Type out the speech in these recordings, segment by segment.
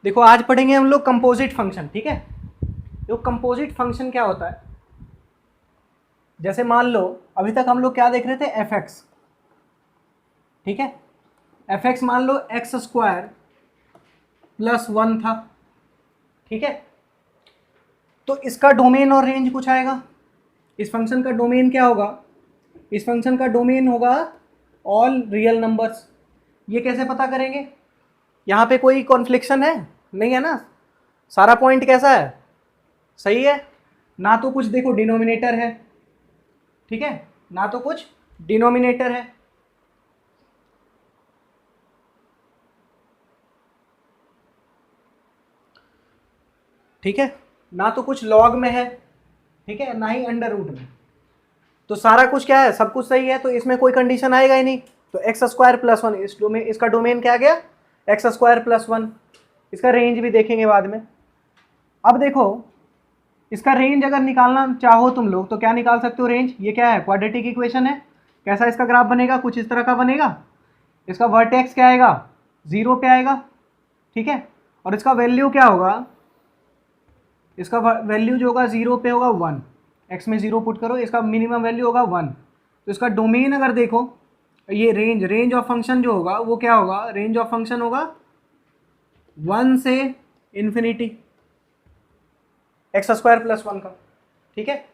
देखो आज पढ़ेंगे हम लोग कंपोजिट फंक्शन, ठीक है। तो कंपोजिट फंक्शन क्या होता है, जैसे मान लो अभी तक हम लोग क्या देख रहे थे, एफ एक्स, ठीक है। एफ एक्स मान लो एक्स स्क्वायर प्लस 1 था, ठीक है। तो इसका डोमेन और रेंज कुछ आएगा। इस फंक्शन का डोमेन क्या होगा, इस फंक्शन का डोमेन होगा ऑल रियल नंबर्स। ये कैसे पता करेंगे, यहाँ पे कोई कॉन्फ्लिक्शन है नहीं है ना, सारा पॉइंट कैसा है, सही है ना। तो कुछ देखो डिनोमिनेटर है, ठीक है, ना तो कुछ डिनोमिनेटर है, ठीक है, ना तो कुछ लॉग में है, ठीक है, ना ही अंडर रूट में। तो सारा कुछ क्या है, सब कुछ सही है, तो इसमें कोई कंडीशन आएगा ही नहीं। तो एक्स स्क्वायर प्लस 1 इस डोमेन, इसका डोमेन क्या आ गया, एक्स स्क्वायर प्लस 1। इसका रेंज भी देखेंगे बाद में। अब देखो इसका रेंज अगर निकालना चाहो तुम लोग तो क्या निकाल सकते हो रेंज, ये क्या है, क्वाड्रेटिक इक्वेशन है। कैसा इसका ग्राफ बनेगा, कुछ इस तरह का बनेगा। इसका वर्टेक्स क्या आएगा, 0 पे आएगा, ठीक है। और इसका वैल्यू क्या होगा, इसका वैल्यू जो होगा 0 पे होगा 1, एक्स में 0 पुट करो, इसका मिनिमम वैल्यू होगा 1। तो इसका डोमेन अगर देखो, ये रेंज ऑफ फंक्शन जो होगा वो क्या होगा, रेंज ऑफ फंक्शन होगा 1 से इन्फिनिटी एक्स स्क्वायर प्लस 1 का, ठीक है।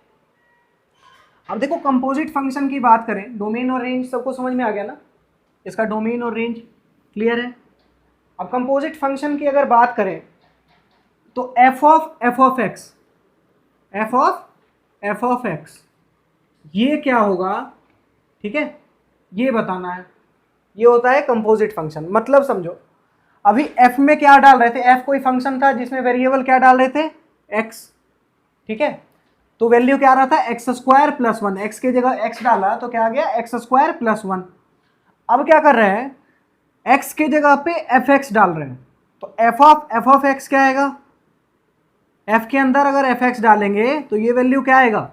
अब देखो कंपोजिट फंक्शन की बात करें, डोमेन और रेंज सबको समझ में आ गया ना, इसका डोमेन और रेंज क्लियर है। अब कंपोजिट फंक्शन की अगर बात करें तो एफ ऑफ एक्स ये क्या होगा, ठीक है, ये बताना है। ये होता है कंपोजिट फंक्शन। मतलब समझो अभी एफ में क्या डाल रहे थे, एफ कोई फंक्शन था जिसमें वेरिएबल क्या डाल रहे थे, एक्स, ठीक है। तो वैल्यू क्या आ रहा था, एक्स स्क्वायर प्लस 1, एक्स की जगह एक्स डाला तो क्या आ गया, एक्स स्क्वायर प्लस 1। अब क्या कर रहे हैं, एक्स की जगह पे एफ एक्स डाल रहे हैं। तो एफ ऑफ एक्स क्या आएगा, एफ के अंदर अगर एफ एक्स डालेंगे तो ये वैल्यू क्या आएगा,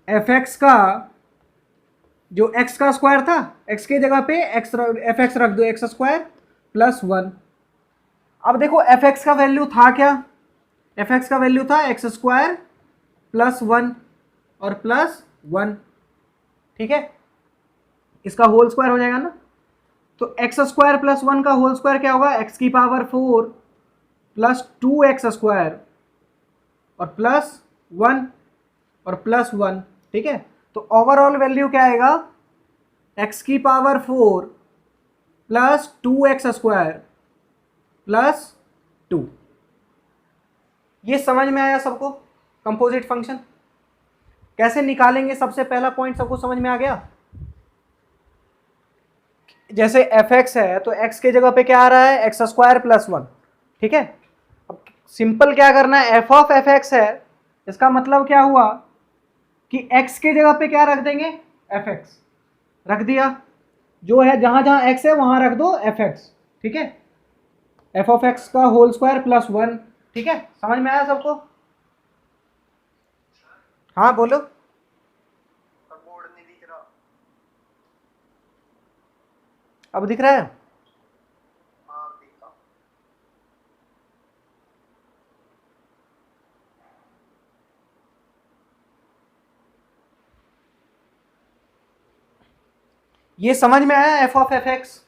एफ एक्स का जो एक्स का स्क्वायर था, एक्स की जगह पे एक्स एफ एक्स रख दो, एक्स स्क्वायर प्लस 1। अब देखो एफ एक्स का वैल्यू था क्या, एफ एक्स का वैल्यू था एक्स स्क्वायर प्लस 1 और प्लस 1, ठीक है। इसका होल स्क्वायर हो जाएगा ना। तो एक्स स्क्वायर प्लस 1 का होल स्क्वायर क्या होगा, एक्स की पावर 4 प्लस 2x स्क्वायर और प्लस 1 और प्लस 1, ठीक है। तो ओवरऑल वैल्यू क्या आएगा, एक्स की power 4 plus 2x square plus 2। ये समझ में आया सबको, कंपोजिट फंक्शन कैसे निकालेंगे, सबसे पहला पॉइंट सबको समझ में आ गया। जैसे एफ एक्स है तो एक्स के जगह पे क्या आ रहा है, एक्स स्क्वायर प्लस 1, ठीक है। अब सिंपल क्या करना है, एफ ऑफ एफ एक्स है, इसका मतलब क्या हुआ कि एक्स के जगह पे क्या रख देंगे, एफ एक्स रख दिया, जो है जहां जहां एक्स है वहां रख दो एफ एक्स, ठीक है। एफ ऑफ एक्स का होल स्क्वायर प्लस 1, ठीक है। समझ में आया सबको, हाँ बोलो। बोर्ड नहीं दिख रहा। अब दिख रहा है, हाँ दिखा। ये समझ में आया एफ ऑफ एफ एक्स,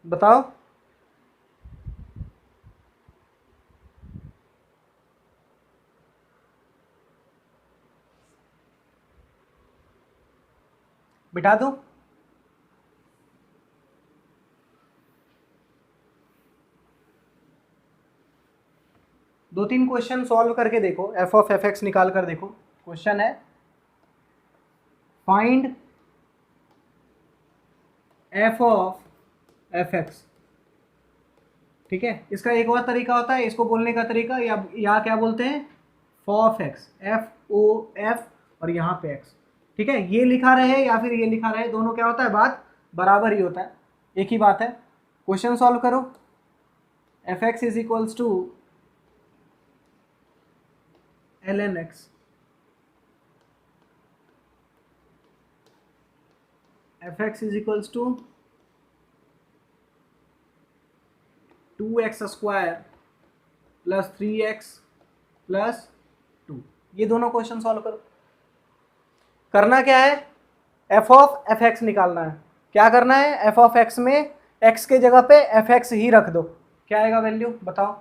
बताओ। बिठा दो, दो तीन क्वेश्चन सॉल्व करके देखो, एफ ऑफ एफ एक्स निकाल कर देखो। क्वेश्चन है find F of F x, ठीक है। इसका एक और तरीका होता है इसको बोलने का तरीका, या क्या बोलते हैं, फॉफ एक्स, एफ ओ एफ और यहाँ पे एक्स, ठीक है। ये लिखा रहे या फिर ये लिखा रहे, दोनों क्या होता है, बात बराबर ही होता है, एक ही बात है। क्वेश्चन सॉल्व करो, f x is equals to l n x, f x is equals to 2x² plus 3x plus 2। ये दोनों क्वेश्चन सॉल्व करो। करना क्या है, एफ ऑफ एफ एक्स निकालना है। क्या करना है, एफ ऑफ एक्स में एक्स के जगह पे एफ एक्स ही रख दो। क्या आएगा वैल्यू बताओ।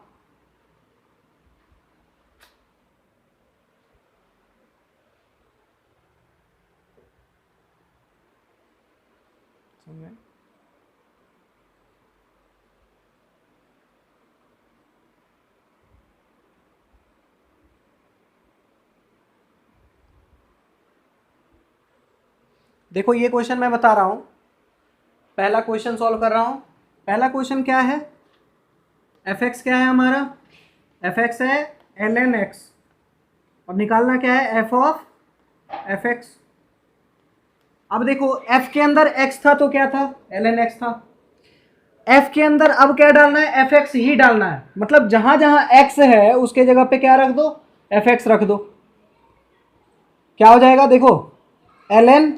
देखो ये क्वेश्चन मैं बता रहा हूं, पहला क्वेश्चन सॉल्व कर रहा हूं। पहला क्वेश्चन क्या है, एफ एक्स क्या है हमारा, एफ एक्स है ln x, और निकालना क्या है एफ ऑफ एफ एक्स। अब देखो f के अंदर x था तो क्या था, ln x था। f के अंदर अब क्या डालना है, एफ एक्स ही डालना है। मतलब जहां जहां x है उसके जगह पे क्या रख दो, एफ एक्स रख दो। क्या हो जाएगा देखो, ln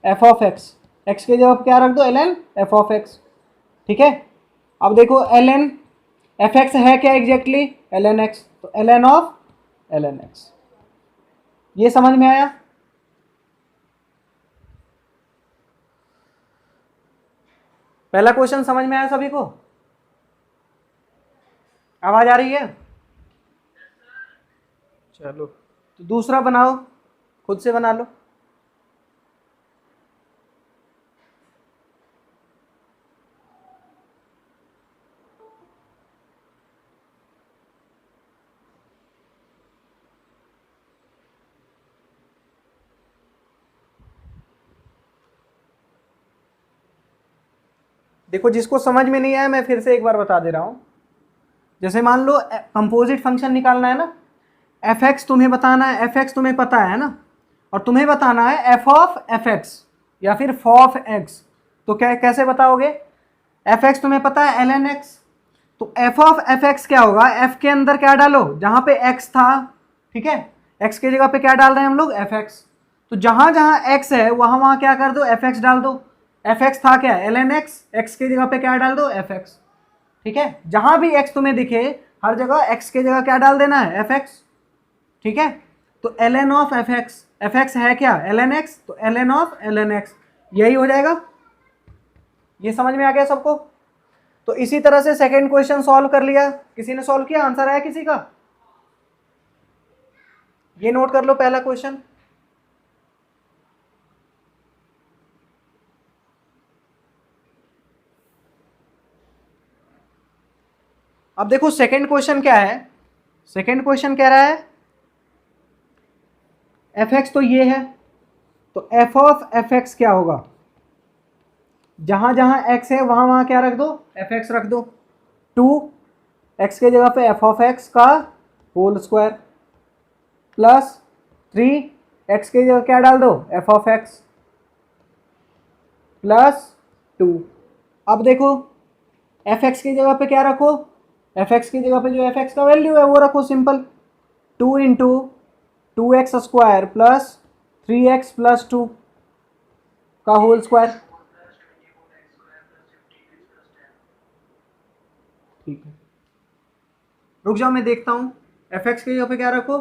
F of x, x के जगह क्या रख दो, ln एफ ऑफ एक्स। ठीक है, अब देखो ln एफ एक्स है क्या एग्जैक्टली, ln x, तो ln ऑफ ln x। ये समझ में आया। पहला क्वेश्चन समझ में आया सभी को, आवाज आ रही है। चलो तो दूसरा बनाओ, खुद से बना लो। देखो जिसको समझ में नहीं आया मैं फिर से एक बार बता दे रहा हूं। जैसे मान लो कंपोजिट फंक्शन निकालना है ना, एफ एक्स तुम्हें बताना है, एफ एक्स तुम्हें पता है ना, और तुम्हें बताना है एफ ऑफ एफ एक्स या फिर फ ऑफ एक्स। तो क्या कैसे बताओगे, एफ एक्स तुम्हें पता है ln x, तो एफ ऑफ एफ एक्स क्या होगा, एफ के अंदर क्या डालो, जहां पे x था, ठीक है, x के जगह पे क्या डाल रहे हैं हम लोग, एफ एक्स। तो जहां जहां x है वहां वहां क्या कर दो, एफ एक्स डाल दो। एफ एक्स था क्या, ln x, x के जगह पे क्या डाल दो, एफ एक्स। ठीक है, जहां भी x तुम्हें दिखे हर जगह x के जगह क्या डाल देना है, एफ एक्स। ठीक है, तो ln of F x, f x है क्या ln x, तो ln ऑफ ln x, यही हो जाएगा। ये समझ में आ गया सबको। तो इसी तरह से सेकंड क्वेश्चन सॉल्व कर लिया, किसी ने सॉल्व किया, आंसर आया किसी का, ये नोट कर लो पहला क्वेश्चन। अब देखो सेकंड क्वेश्चन क्या है, सेकंड क्वेश्चन कह रहा है एफ एक्स तो ये है, तो एफ ऑफ एफ एक्स क्या होगा, जहां जहां x है वहां वहां क्या रख दो, एफ एक्स रख दो। 2x के जगह पे एफ ऑफ एक्स का होल स्क्वायर प्लस 3x के जगह क्या डाल दो, एफ ऑफ एक्स प्लस 2। अब देखो एफ एक्स की जगह पे क्या रखो, एफ एक्स की जगह पे जो एफ एक्स का वैल्यू है वो रखो simple, 2 into 2x² plus 3x plus 2 का होल स्क्वायर। ठीक है, रुक जाओ मैं देखता हूं, एफ एक्स की जगह पे क्या रखो,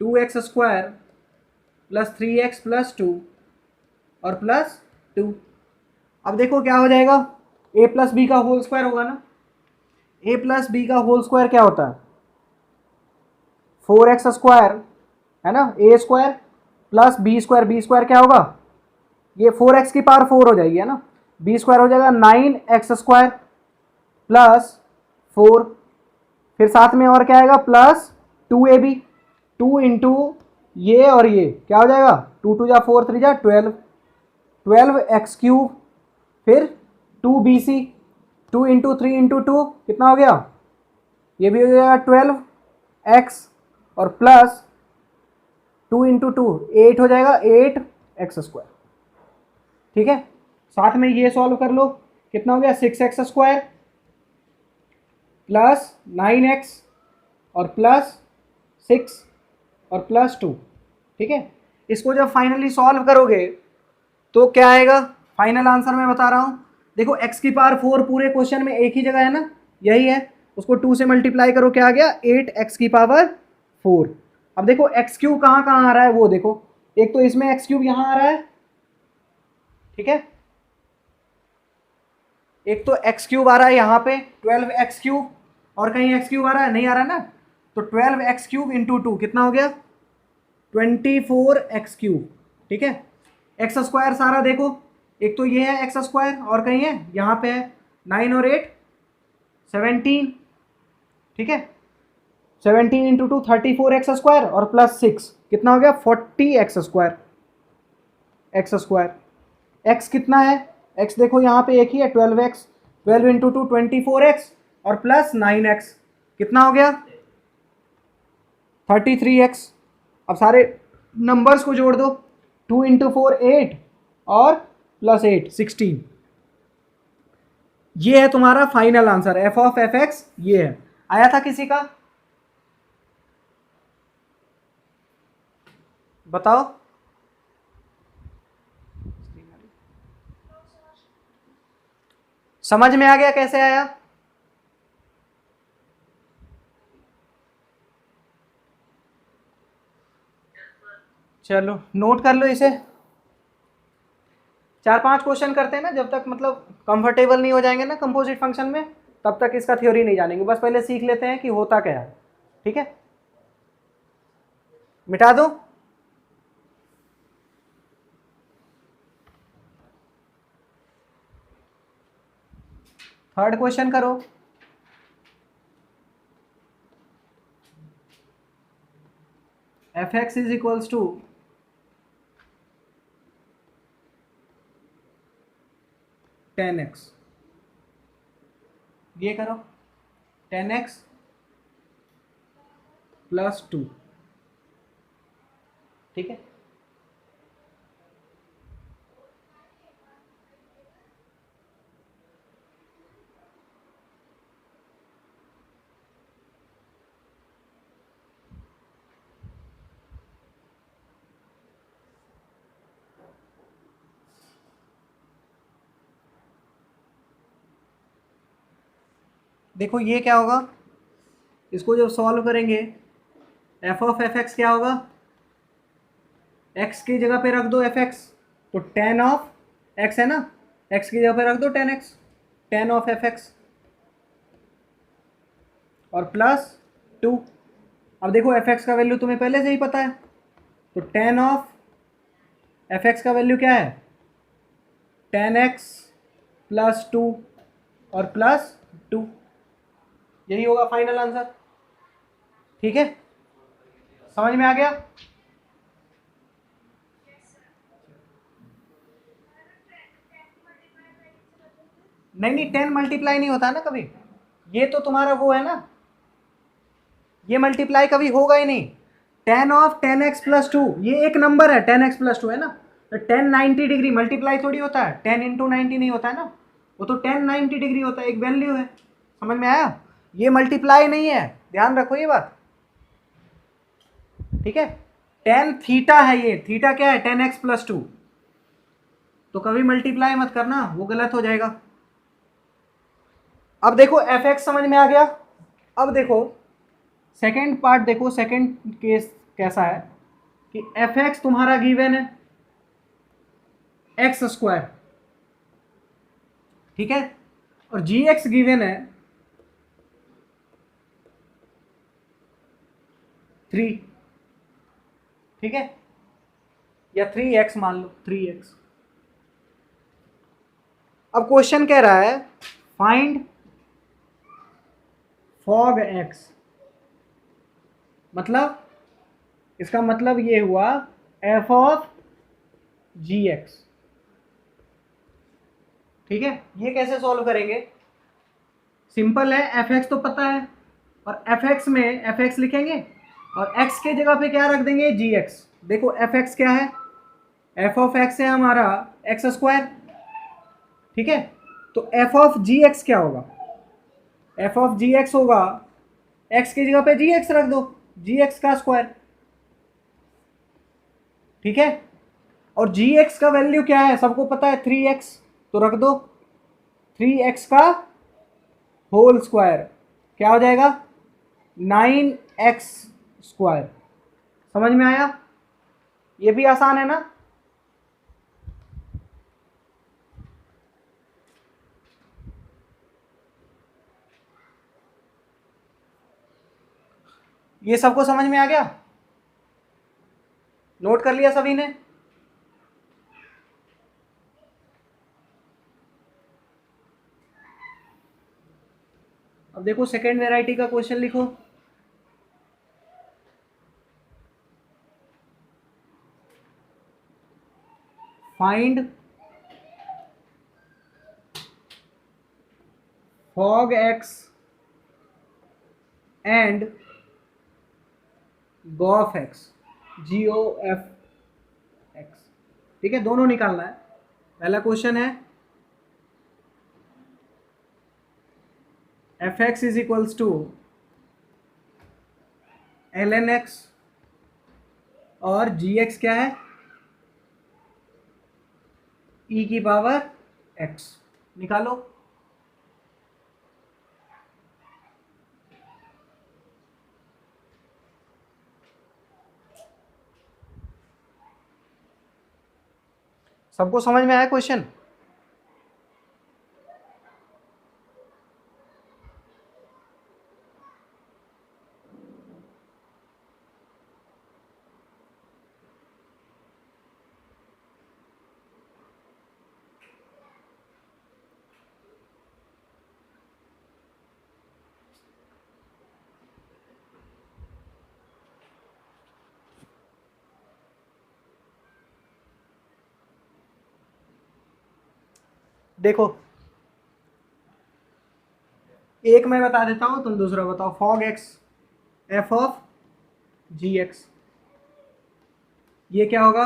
2x² प्लस 3x प्लस 2 और प्लस 2। अब देखो क्या हो जाएगा, a प्लस बी का होल स्क्वायर होगा ना, a प्लस बी का होल स्क्वायर क्या होता है, 4x² है ना, a² प्लस b² क्या होगा, ये 4x की पावर 4 हो जाएगी है ना, b² हो जाएगा 9x² प्लस 4, फिर साथ में और क्या आएगा प्लस 2ab, 2 इंटू ये और ये क्या हो जाएगा, 2 2 जा 4 3 जा 12, 12x³, फिर 2bc, 2 इंटू 3 इंटू 2 कितना हो गया, ये भी हो जाएगा 12x और प्लस 2 इंटू 2 8 हो जाएगा 8x²। ठीक है, साथ में ये सॉल्व कर लो, कितना हो गया 6x² प्लस 9x और प्लस 6 और प्लस 2। ठीक है, इसको जब फाइनली सॉल्व करोगे तो क्या आएगा फाइनल आंसर मैं बता रहा हूँ। देखो x की पावर 4 पूरे क्वेश्चन में एक ही जगह है ना, यही है, उसको 2 से मल्टीप्लाई करो, क्या आ गया 8x की पावर 4। अब देखो एक्स क्यूब कहाँ कहाँ आ रहा है वो देखो, एक तो इसमें एक्स क्यूब यहाँ आ रहा है, ठीक है, एक तो एक्स क्यूब आ रहा है यहाँ पे 12x क्यूब, और कहीं एक्स क्यूब आ रहा है, नहीं आ रहा ना, तो 12x क्यूब इंटू 2 कितना हो गया 24x क्यूब, ठीक है। एक्स स्क्वायर सारा देखो, एक तो ये है एक्स स्क्वायर और कहीं है यहाँ पे है 9 और 8 17, ठीक है, 17 इंटू 2 34x स्क्वायर और प्लस 6 कितना हो गया 40x square, x square. X कितना है, एक्स देखो यहाँ पे एक ही है 12x, 12 इंटू 2 24x और प्लस 9x कितना हो गया 33x। अब सारे नंबर्स को जोड़ दो, 2 इंटू 4 8 और प्लस 8 16। ये है तुम्हारा final answer F of F x, ये है। आया था किसी का, बताओ। समझ में आ गया कैसे आया? चलो नोट कर लो इसे, 4-5 क्वेश्चन करते हैं ना, जब तक मतलब कंफर्टेबल नहीं हो जाएंगे ना कंपोजिट फंक्शन में, तब तक इसका थ्योरी नहीं जानेंगे, बस पहले सीख लेते हैं कि होता क्या है, ठीक है। मिटा दो, थर्ड क्वेश्चन करो। F x is equals to 10x, ये करो 10x प्लस 2, ठीक है। देखो ये क्या होगा, इसको जब सॉल्व करेंगे एफ ऑफ एफ एक्स क्या होगा, एक्स की जगह पे रख दो एफ एक्स, तो टेन ऑफ एक्स है ना, एक्स की जगह पे रख दो 10x, ten of F x और प्लस 2। अब देखो एफ एक्स का वैल्यू तुम्हें पहले से ही पता है, तो टेन ऑफ एफ एक्स का वैल्यू क्या है 10x प्लस 2 और प्लस 2, यही होगा फाइनल आंसर, ठीक है। समझ में आ गया? नहीं नहीं 10 मल्टीप्लाई नहीं होता ना कभी, ये तो तुम्हारा वो है ना, ये मल्टीप्लाई कभी होगा ही नहीं। 10 ऑफ 10x प्लस 2 ये एक नंबर है, 10x प्लस 2 है ना, तो 10 90 डिग्री मल्टीप्लाई थोड़ी होता है, 10 इंटू 90 नहीं होता है ना, वो तो 10 90 डिग्री होता है, एक वैल्यू है। समझ में आया? ये मल्टीप्लाई नहीं है, ध्यान रखो ये बात, ठीक है। 10 थीटा है, ये थीटा क्या है 10x प्लस 2, तो कभी मल्टीप्लाई मत करना, वो गलत हो जाएगा। अब देखो एफ एक्स समझ में आ गया। अब देखो सेकेंड पार्ट, देखो सेकेंड केस कैसा है कि एफ एक्स तुम्हारा गिवन है एक्स स्क्वायर, ठीक है, और जी एक्स गिवन है 3, ठीक है, या 3x मान लो 3x। अब क्वेश्चन कह रहा है फाइंड फॉग x, मतलब इसका मतलब ये हुआ f ऑफ जी एक्स, ठीक है। ये कैसे सॉल्व करेंगे, सिंपल है, एफ एक्स तो पता है, और एफ एक्स में एफ एक्स लिखेंगे और x के जगह पे क्या रख देंगे जी एक्स। देखो एफ एक्स क्या है, एफ ऑफ एक्स है हमारा एक्स स्क्वायर, ठीक है, तो एफ ऑफ जी एक्स क्या होगा, एफ ऑफ जी एक्स होगा x की जगह पे जी एक्स रख दो, जी एक्स का स्क्वायर, ठीक है। और जी एक्स का वैल्यू क्या है सबको पता है 3x, तो रख दो 3x का होल स्क्वायर क्या हो जाएगा 9x स्क्वायर। समझ में आया? ये भी आसान है ना। ये सबको समझ में आ गया? नोट कर लिया सभी ने? अब देखो सेकेंड वेराइटी का क्वेश्चन लिखो। Find fog x and gof x, gof x। ठीक है, दोनों निकालना है। पहला क्वेश्चन है f x is equals to l n x और जी एक्स क्या है ई की पावर एक्स। निकालो। सबको समझ में आया क्वेश्चन? देखो एक मैं बता देता हूं, तुम दूसरा बताओ। Fog x F of ji x, ये क्या होगा?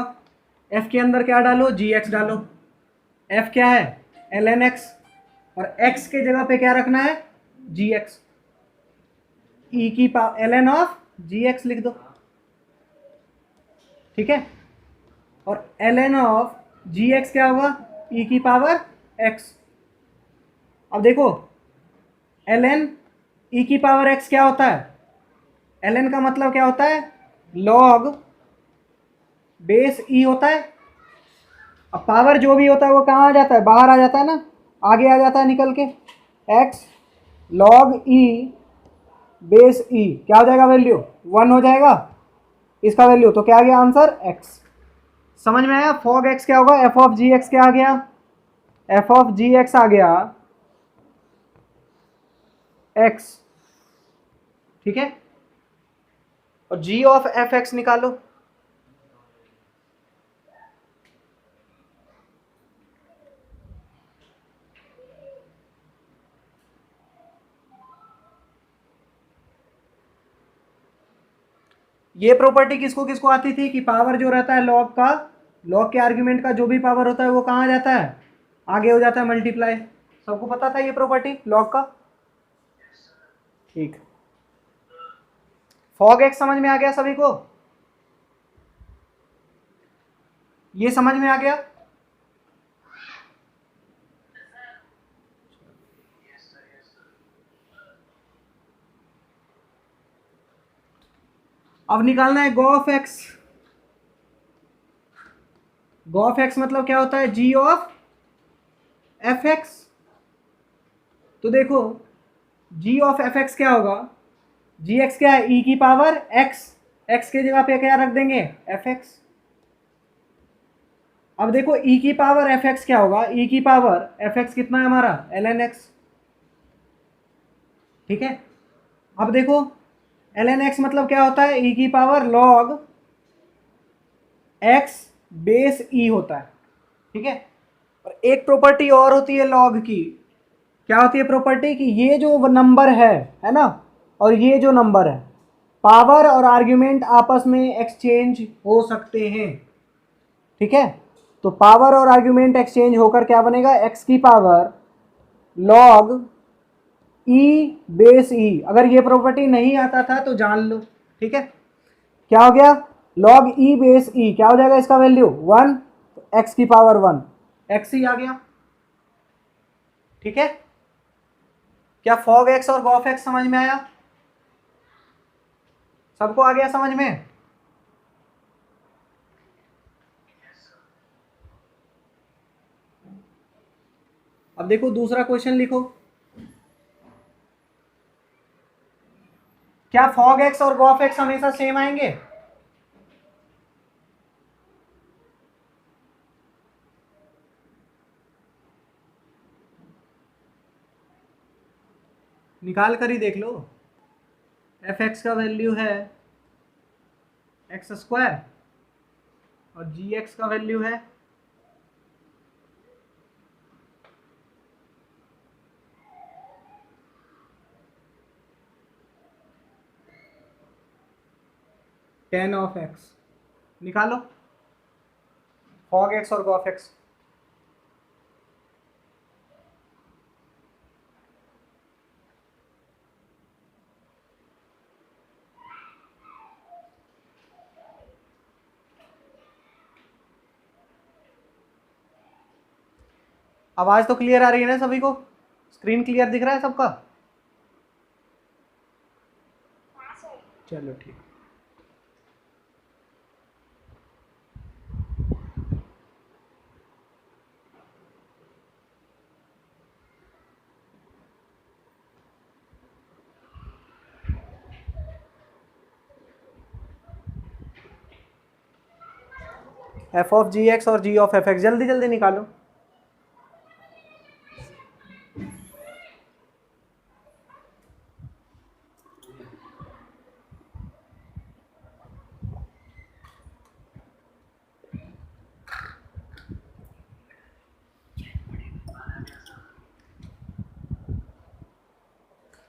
एफ के अंदर क्या डालो? जी एक्स डालो। एफ क्या है? एल एन एक्स, और एक्स के जगह पे क्या रखना है? जी एक्स। ई की power l n of ji x लिख दो। ठीक है, और l n of ji x क्या होगा? ई की पावर एक्स। अब देखो एल एन ई की पावर एक्स क्या होता है? एल एन का मतलब क्या होता है? लॉग बेस ई होता है। अब पावर जो भी होता है वो कहाँ आ जाता है? बाहर आ जाता है ना, आगे आ जाता है निकल के। एक्स लॉग ई बेस ई क्या हो जाएगा? वैल्यू 1 हो जाएगा इसका वैल्यू। तो क्या आ गया आंसर? एक्स। समझ में आया? फॉग एक्स क्या होगा? एफ ऑफ जी एक्स क्या आ गया? एफ ऑफ जी एक्स आ गया एक्स। ठीक है, और जी ऑफ एफ एक्स निकालो। ये प्रॉपर्टी किसको किसको आती थी कि पावर जो रहता है लॉग का, लॉग के आर्ग्यूमेंट का जो भी पावर होता है वो कहाँ जाता है? आगे हो जाता है मल्टीप्लाई। सबको पता था ये प्रॉपर्टी लॉग का? ठीक, फॉग एक्स समझ में आ गया सभी को? ये समझ में आ गया? अब निकालना है गॉफ एक्स। गॉफ एक्स मतलब क्या होता है? जी ऑफ एफ एक्स। तो देखो जी ऑफ एफ एक्स क्या होगा? जी एक्स क्या है? ई की पावर एक्स, एक्स के जगह पे क्या रख देंगे? F x. अब देखो ई की पावर एफ एक्स क्या होगा? ई की पावर एफ एक्स कितना है हमारा? L n x. ठीक है, अब देखो एल एन एक्स मतलब क्या होता है? ई की पावर लॉग एक्स बेस ई होता है। ठीक है, और एक प्रॉपर्टी और होती है लॉग की। क्या होती है प्रॉपर्टी? कि ये जो नंबर है ना, और ये जो नंबर है, पावर और आर्ग्यूमेंट आपस में एक्सचेंज हो सकते हैं। ठीक है, तो पावर और आर्ग्यूमेंट एक्सचेंज होकर क्या बनेगा? एक्स की पावर लॉग ई बेस ई। अगर ये प्रॉपर्टी नहीं आता था तो जान लो। ठीक है, क्या हो गया? लॉग ई बेस ई क्या हो जाएगा? इसका वैल्यू 1। एक्स की पावर 1 एक्स ही आ गया। ठीक है, क्या फॉग एक्स और गॉफ एक्स समझ में आया? सबको आ गया समझ में? अब देखो दूसरा क्वेश्चन लिखो। क्या फॉग एक्स और गॉफ एक्स हमेशा सेम आएंगे? निकाल कर ही देख लो। एफ एक्स का वैल्यू है एक्स स्क्वायर और जी एक्स का वैल्यू है टेन ऑफ एक्स। निकालो फॉग एक्स और गॉफ एक्स। आवाज तो क्लियर आ रही है ना सभी को? स्क्रीन क्लियर दिख रहा है सबका? चलो ठीक। एफ ऑफ जी एक्स और जी ऑफ एफ एक्स जल्दी जल्दी निकालो।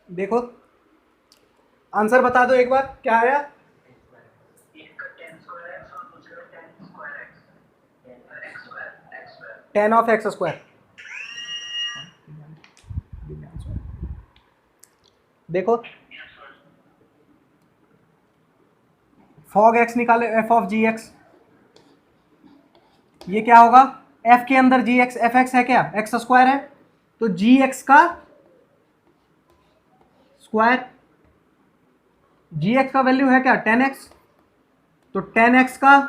देखो आंसर बता दो एक बार, क्या आया? Ten of x square. देखो फॉग एक्स निकालो एफ ऑफ जी एक्स, ये क्या होगा? एफ के अंदर जी एक्स एफ एक्स है क्या? एक्स स्क्वायर है, तो जी एक्स का स्क्वायर। जी एक्स का वैल्यू है क्या? टेन एक्स, तो टेन एक्स का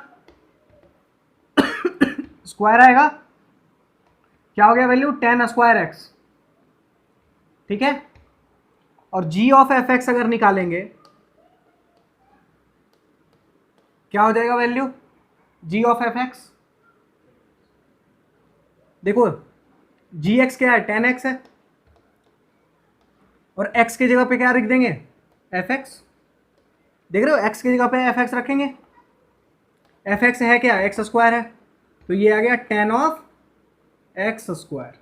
स्क्वायर आएगा। क्या हो गया वैल्यू? Ten square x. ठीक है, और जी ऑफ एफ एक्स अगर निकालेंगे क्या हो जाएगा value? G of F x, देखो जी एक्स क्या है? टेन एक्स है, और एक्स की जगह पे क्या रख देंगे? F x. देख रहे हो, एक्स की जगह पे एफ एक्स रखेंगे। एफ एक्स है क्या? एक्स स्क्वायर है, तो ये आ गया टेन ऑफ एक्स स्क्वायर।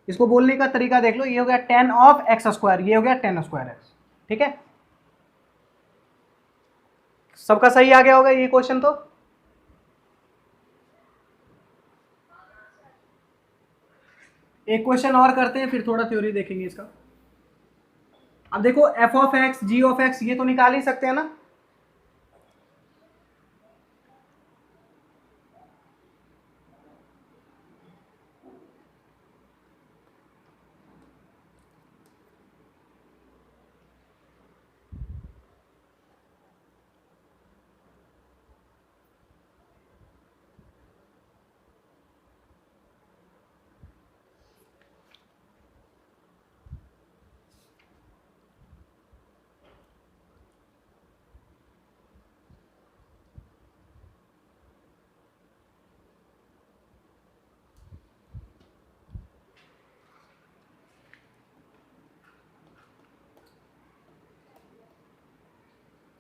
इसको बोलने का तरीका देख लो, ये हो गया टेन ऑफ एक्स स्क्वायर, ये हो गया टेन स्क्वायर एक्स। ठीक है, सबका सही आ गया होगा ये क्वेश्चन तो। एक क्वेश्चन और करते हैं, फिर थोड़ा थ्योरी देखेंगे इसका। अब देखो f of x ji of x ये तो निकाल ही सकते हैं ना?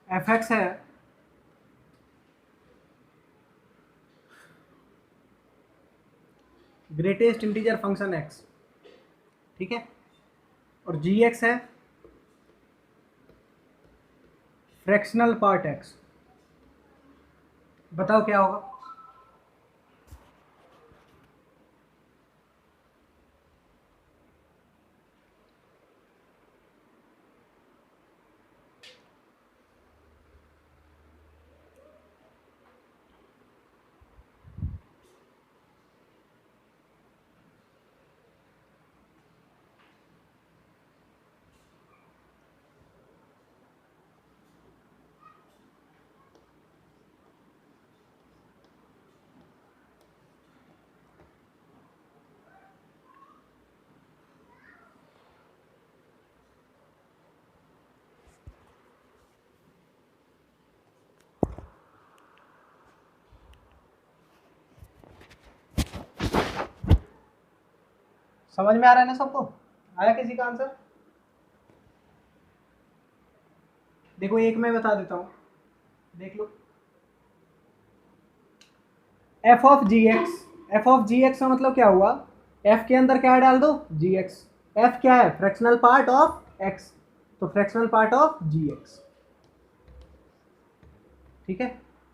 एफ एक्स है ग्रेटेस्ट इंटीजर फंक्शन एक्स, ठीक है, और जी एक्स है फ्रैक्शनल पार्ट एक्स। बताओ क्या होगा? समझ में आ रहा है ना सबको? आया किसी का आंसर? देखो एक मैं बता देता हूँ, देख लो। F of ji X, F of ji X का मतलब क्या हुआ? एफ के अंदर क्या डाल दो? जी एक्स। एफ क्या है? फ्रैक्शनल पार्ट ऑफ एक्स, तो fractional part of ji x, ठीक है।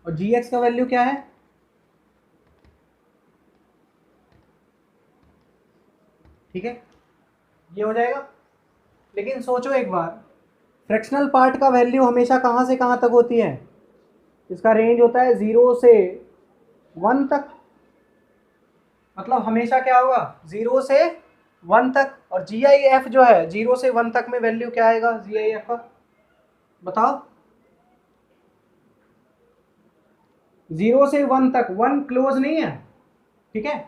और जी एक्स का वैल्यू क्या है? ठीक है, ये हो जाएगा। लेकिन सोचो एक बार, फ्रैक्शनल पार्ट का वैल्यू हमेशा कहाँ से कहाँ तक होती है? इसका रेंज होता है 0 से 1 तक, मतलब हमेशा क्या होगा? 0 से 1 तक। और जी आई एफ जो है 0 से 1 तक में वैल्यू क्या आएगा जी आई एफ का? बताओ। 0 से 1 तक, 1 क्लोज नहीं है, ठीक है।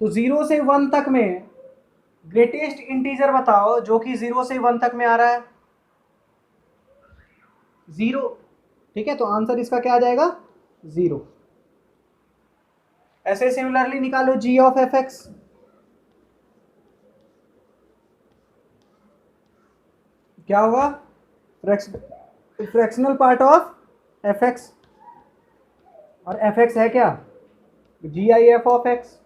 तो 0 से 1 तक में ग्रेटेस्ट इंटीजर बताओ जो कि 0 से 1 तक में आ रहा है। 0, ठीक है। तो आंसर इसका क्या आ जाएगा? 0। ऐसे सिमिलरली निकालो जी ऑफ एफ एक्स। क्या होगा? Fractional part of F x, और एफ एक्स है क्या? जी आई एफ ऑफ एक्स।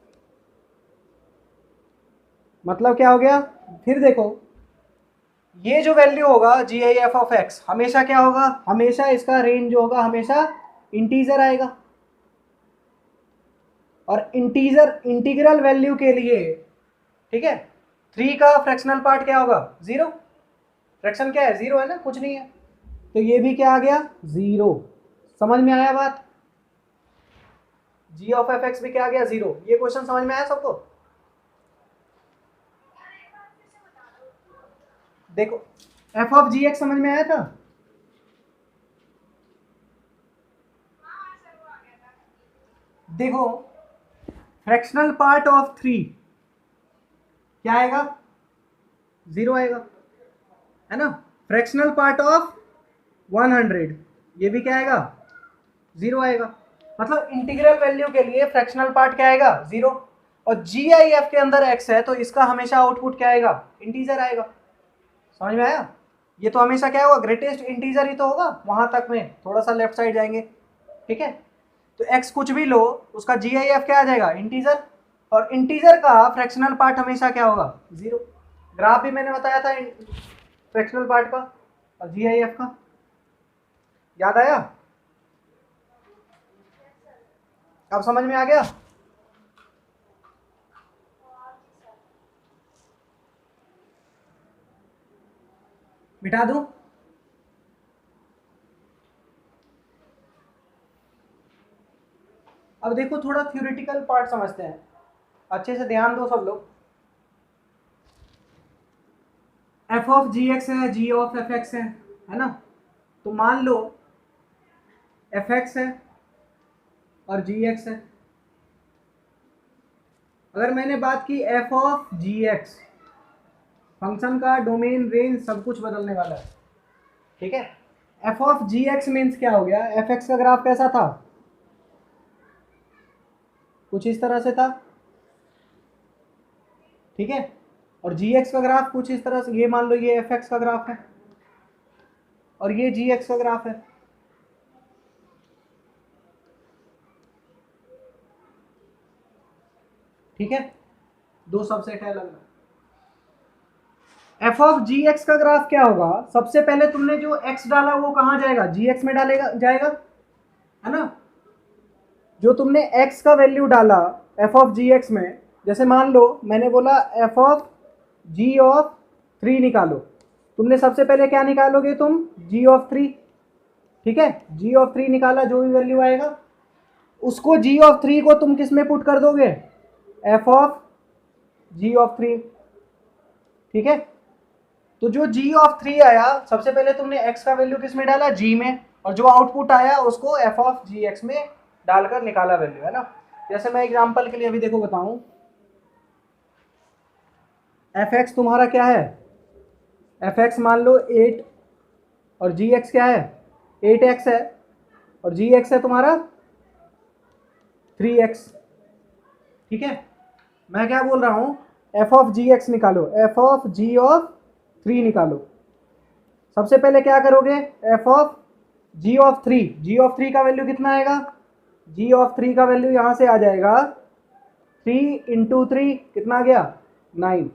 मतलब क्या हो गया? फिर देखो, ये जो वैल्यू होगा जी आई एफ ऑफ एक्स हमेशा क्या होगा? हमेशा इसका रेंज जो होगा हमेशा इंटीजर आएगा। और इंटीजर इंटीग्रल वैल्यू के लिए, ठीक है, 3 का फ्रैक्शनल पार्ट क्या होगा? 0। फ्रैक्शन क्या है? 0 है ना, कुछ नहीं है। तो ये भी क्या आ गया? 0। समझ में आया बात? जी ऑफ एफ एक्स भी क्या आ गया? 0। ये क्वेश्चन समझ में आया सबको? देखो एफ ऑफ जी एक्स समझ में आया था? देखो फ्रैक्शनल पार्ट ऑफ 3 क्या आएगा? 0 आएगा, है ना। फ्रैक्शनल पार्ट ऑफ 100 ये भी क्या आएगा? 0 आएगा। मतलब इंटीग्रल वैल्यू के लिए फ्रैक्शनल पार्ट क्या आएगा? 0। और जी आई एफ के अंदर x है तो इसका हमेशा आउटपुट क्या आएगा? इंटीजर आएगा। समझ में आया? ये तो हमेशा क्या होगा? ग्रेटेस्ट इंटीजर ही तो होगा वहां तक में, थोड़ा सा लेफ्ट साइड जाएंगे, ठीक है। तो x कुछ भी लो, उसका जी आई एफ क्या आ जाएगा? इंटीजर। और इंटीजर का फ्रैक्शनल पार्ट हमेशा क्या होगा? 0। ग्राफ भी मैंने बताया था फ्रैक्शनल पार्ट का और जी आई एफ का, याद आया? अब समझ में आ गया? मिटा दूं? अब देखो थोड़ा थ्योरेटिकल पार्ट समझते हैं, अच्छे से ध्यान दो सब लोग। एफ ऑफ जी एक्स है, जी ऑफ एफ एक्स है ना। तो मान लो एफ एक्स है और जी एक्स है। अगर मैंने बात की f of ji x, function का डोमेन रेंज सब कुछ बदलने वाला है, ठीक है। F of ji x means क्या हो गया? एफ एक्स का ग्राफ कैसा था? कुछ इस तरह से था, ठीक है। और जी एक्स का ग्राफ कुछ इस तरह से, ये मान लो ये एफ एक्स का ग्राफ है और ये जी एक्स का ग्राफ है, ठीक है। दो सबसेट है अलग। एफ ऑफ जी एक्स का ग्राफ क्या होगा? सबसे पहले तुमने जो एक्स डाला वो कहाँ जाएगा? जी एक्स में डालेगा, जाएगा, है ना। जो तुमने एक्स का वैल्यू डाला एफ ऑफ जी एक्स में, जैसे मान लो मैंने बोला एफ ऑफ जी ऑफ 3 निकालो, तुमने सबसे पहले क्या निकालोगे? तुम जी ऑफ 3, ठीक है। जी ऑफ 3 निकाला, जो भी वैल्यू आएगा उसको जी ऑफ 3 को तुम किस में पुट कर दोगे? एफ ऑफ जी ऑफ 3, ठीक है। तो जो जी ऑफ 3 आया, सबसे पहले तुमने x का वैल्यू किस में डाला? g में, और जो आउटपुट आया उसको f ऑफ जी एक्स में डालकर निकाला वैल्यू, है ना। जैसे मैं एग्जांपल के लिए अभी देखो बताऊं, एफ एक्स तुम्हारा क्या है? एफ एक्स मान लो 8 और जी एक्स क्या है? 8x है और जी एक्स है तुम्हारा 3x, ठीक है। मैं क्या बोल रहा हूं? एफ ऑफ जी एक्स निकालो, एफ ऑफ जी ऑफ 3 निकालो। सबसे पहले क्या करोगे, f of g of 3, g of 3 का वैल्यू कितना आएगा, जी ऑफ 3 का वैल्यू यहाँ से आ जाएगा 3 इंटू 3 कितना आ गया 9,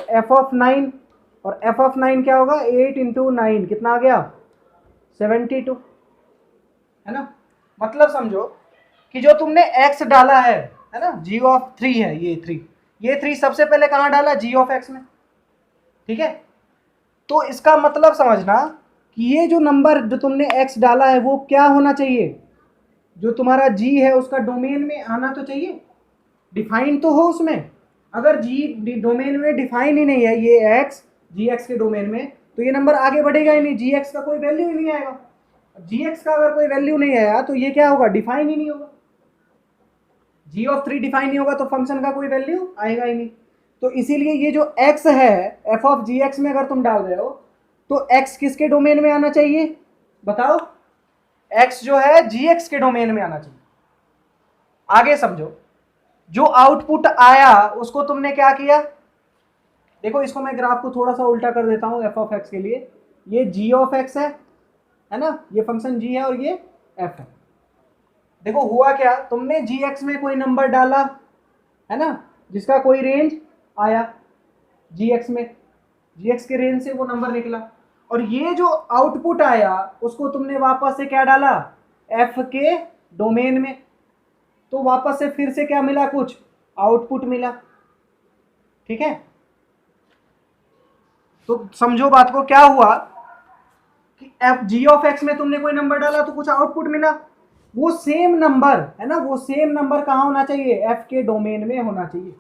एफ ऑफ 9, और एफ ऑफ 9 क्या होगा 8 इंटू 9 कितना आ गया 72, है ना। मतलब समझो कि जो तुमने x डाला है ना, g ऑफ 3 है, ये 3 सबसे पहले कहाँ डाला, g ऑफ x में, ठीक है। तो इसका मतलब समझना कि ये जो नंबर जो तुमने x डाला है वो क्या होना चाहिए, जो तुम्हारा g है उसका डोमेन में आना तो चाहिए, डिफाइन तो हो उसमें। अगर g डोमेन में डिफाइन ही नहीं है, ये x gx के डोमेन में, तो ये नंबर आगे बढ़ेगा ही नहीं, gx का कोई वैल्यू ही नहीं आएगा। gx का अगर कोई वैल्यू नहीं आया तो ये क्या होगा, डिफाइन ही नहीं होगा। g ऑफ 3 डिफाइन नहीं होगा तो फंक्शन का कोई वैल्यू आएगा ही नहीं। तो इसीलिए ये जो x है f ऑफ जी एक्स में अगर तुम डाल रहे हो तो x किसके डोमेन में आना चाहिए बताओ, x जो है gx के डोमेन में आना चाहिए। आगे समझो, जो आउटपुट आया उसको तुमने क्या किया, देखो इसको मैं ग्राफ को थोड़ा सा उल्टा कर देता हूं f ऑफ x के लिए, ये g ऑफ x है ना, ये फंक्शन g है और ये f है। देखो हुआ क्या, तुमने gx में कोई नंबर डाला है ना, जिसका कोई रेंज आया gx में, gx के रेंज से वो नंबर निकला, और ये जो आउटपुट आया उसको तुमने वापस से क्या डाला f के डोमेन में, तो वापस से फिर से क्या मिला, कुछ आउटपुट मिला, ठीक है। तो समझो बात को, क्या हुआ कि f g ऑफ x में तुमने कोई नंबर डाला तो कुछ आउटपुट मिला, वो सेम नंबर है ना, वो सेम नंबर कहाँ होना चाहिए, f के डोमेन में होना चाहिए।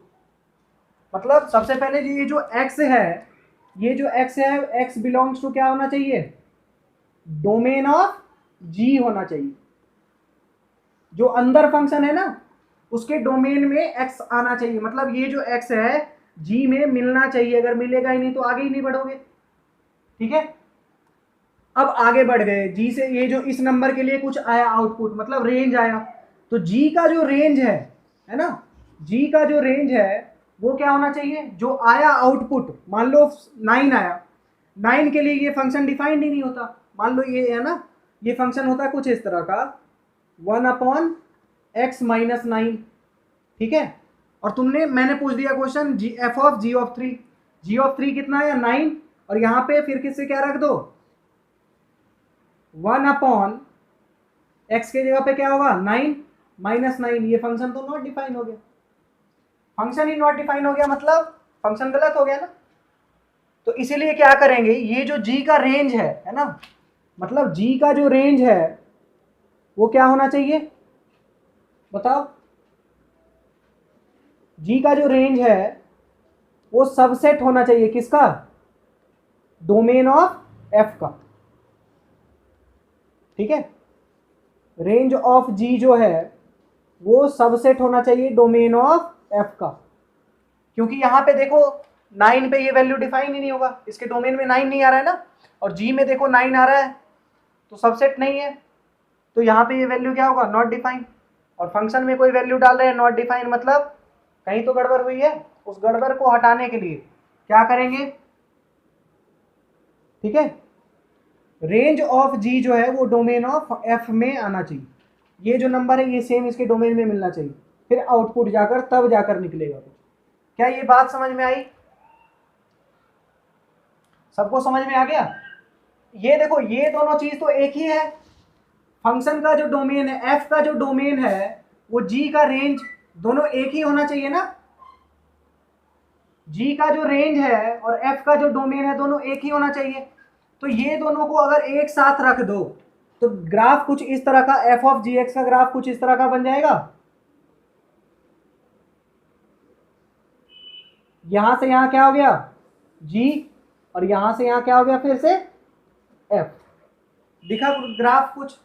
मतलब सबसे पहले ये जो x है, ये जो x है x बिलोंग्स टू क्या होना चाहिए, डोमेन ऑफ g होना चाहिए। जो अंदर फंक्शन है ना उसके डोमेन में x आना चाहिए, मतलब ये जो x है g में मिलना चाहिए, अगर मिलेगा ही नहीं तो आगे ही नहीं बढ़ोगे, ठीक है। अब आगे बढ़ गए, जी से ये जो इस नंबर के लिए कुछ आया आउटपुट, मतलब रेंज आया, तो जी का जो रेंज है ना, जी का जो रेंज है वो क्या होना चाहिए, जो आया आउटपुट, मान लो 9 आया, 9 के लिए ये फंक्शन डिफाइंड ही नहीं होता, मान लो ये है ना, ये फंक्शन होता है कुछ इस तरह का 1/x-9, ठीक है। और तुमने, मैंने पूछ दिया question g f of g of 3, g of 3 कितना है 9, और यहाँ पे फिर किससे क्या रख दो 1/x के जगह पे क्या होगा 9-9, ये फंक्शन तो नॉट डिफाइन हो गया, फंक्शन ही नॉट डिफाइन हो गया, मतलब फंक्शन गलत हो गया ना। तो इसीलिए क्या करेंगे, ये जो g का रेंज है ना, मतलब g का जो रेंज है वो क्या होना चाहिए बताओ, g का जो रेंज है वो सबसेट होना चाहिए किसका, डोमेन ऑफ f का, ठीक है। रेंज ऑफ g जो है वो सबसेट होना चाहिए डोमेन ऑफ f का, क्योंकि यहां पे देखो 9 पे ये वैल्यू डिफाइन ही नहीं होगा, इसके डोमेन में 9 नहीं आ रहा है ना, और g में देखो 9 आ रहा है तो सबसेट नहीं है, तो यहाँ पे ये वैल्यू क्या होगा नॉट डिफाइन, और फंक्शन में कोई वैल्यू डाल रहे हैं नॉट डिफाइन, मतलब कहीं तो गड़बड़ हुई है, उस गड़बड़ को हटाने के लिए क्या करेंगे, ठीक है। रेंज ऑफ जी जो है वो डोमेन ऑफ एफ में आना चाहिए, ये जो नंबर है ये सेम इसके डोमेन में मिलना चाहिए, फिर आउटपुट जाकर तब जाकर निकलेगा कुछ। क्या ये बात समझ में आई, सबको समझ में आ गया। ये देखो ये दोनों चीज तो एक ही है, फंक्शन का जो डोमेन है एफ का जो डोमेन है वो जी का रेंज, दोनों एक ही होना चाहिए ना, जी का जो रेंज है और एफ का जो डोमेन है दोनों एक ही होना चाहिए। तो ये दोनों को अगर एक साथ रख दो तो ग्राफ कुछ इस तरह का, एफ ऑफ जी एक्स का ग्राफ कुछ इस तरह का बन जाएगा, यहां से यहां क्या हो गया जी, और यहां से यहां क्या हो गया फिर से एफ, दिखा ग्राफ कुछ,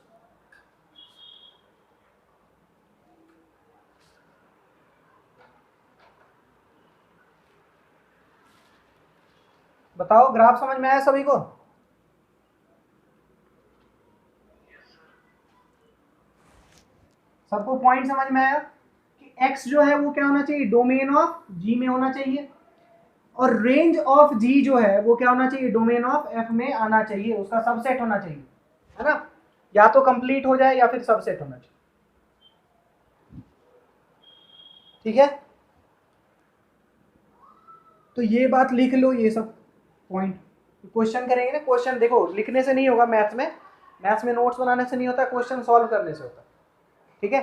बताओ ग्राफ समझ में आया सभी को, सबको पॉइंट समझ में आया कि x जो है वो क्या होना चाहिए, डोमेन ऑफ g में होना चाहिए, और रेंज ऑफ जी जो है वो क्या होना चाहिए, डोमेन ऑफ एफ में आना चाहिए, उसका सबसेट होना चाहिए, है ना, या तो कंप्लीट हो जाए या फिर सबसेट होना चाहिए। ठीक है, तो ये बात लिख लो, ये सब पॉइंट क्वेश्चन करेंगे ना। क्वेश्चन देखो लिखने से नहीं होगा, मैथ्स में नोट्स बनाने से नहीं होता, क्वेश्चन सॉल्व करने से होता है। ठीक है,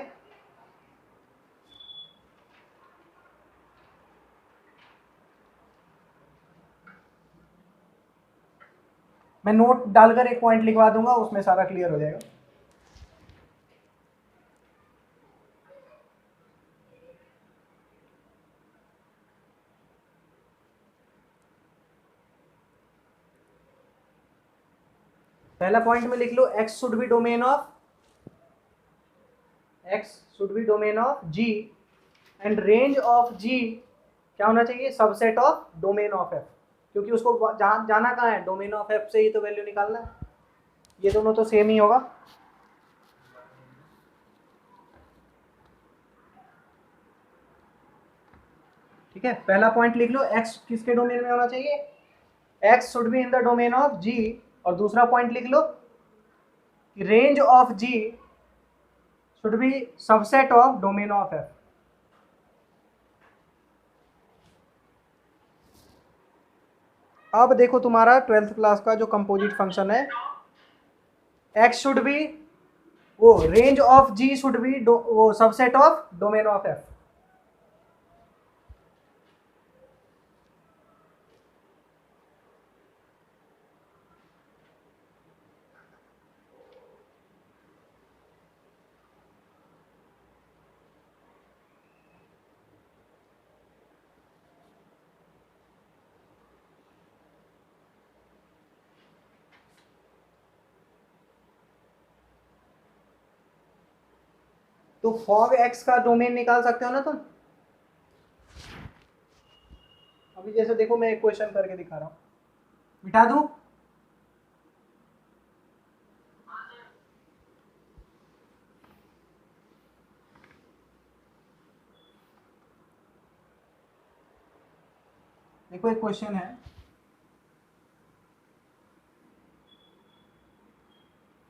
मैं नोट डालकर एक पॉइंट लिखवा दूंगा, उसमें सारा क्लियर हो जाएगा। पहला पॉइंट में लिख लो, x should B domain of g and range of g क्या होना चाहिए, subset of domain of f, क्योंकि उसको जाना कहाँ है, डोमेन ऑफ f से ही तो वैल्यू निकालना है। ये दोनों तो सेम ही होगा। ठीक है, पहला पॉइंट लिख लो, x किसके डोमेन में होना चाहिए, x should be in the domain of g, और दूसरा पॉइंट लिख लो कि range of g should be subset of domain of f। अब देखो तुम्हारा 12th क्लास का जो कंपोजिट फंक्शन है, x शुड बी, वो range of g should be वो subset of domain of f। तो फॉग x का डोमेन निकाल सकते हो ना तुम। अभी जैसे देखो मैं एक क्वेश्चन करके दिखा रहा हूं, मिटा दूं, देखो एक क्वेश्चन है,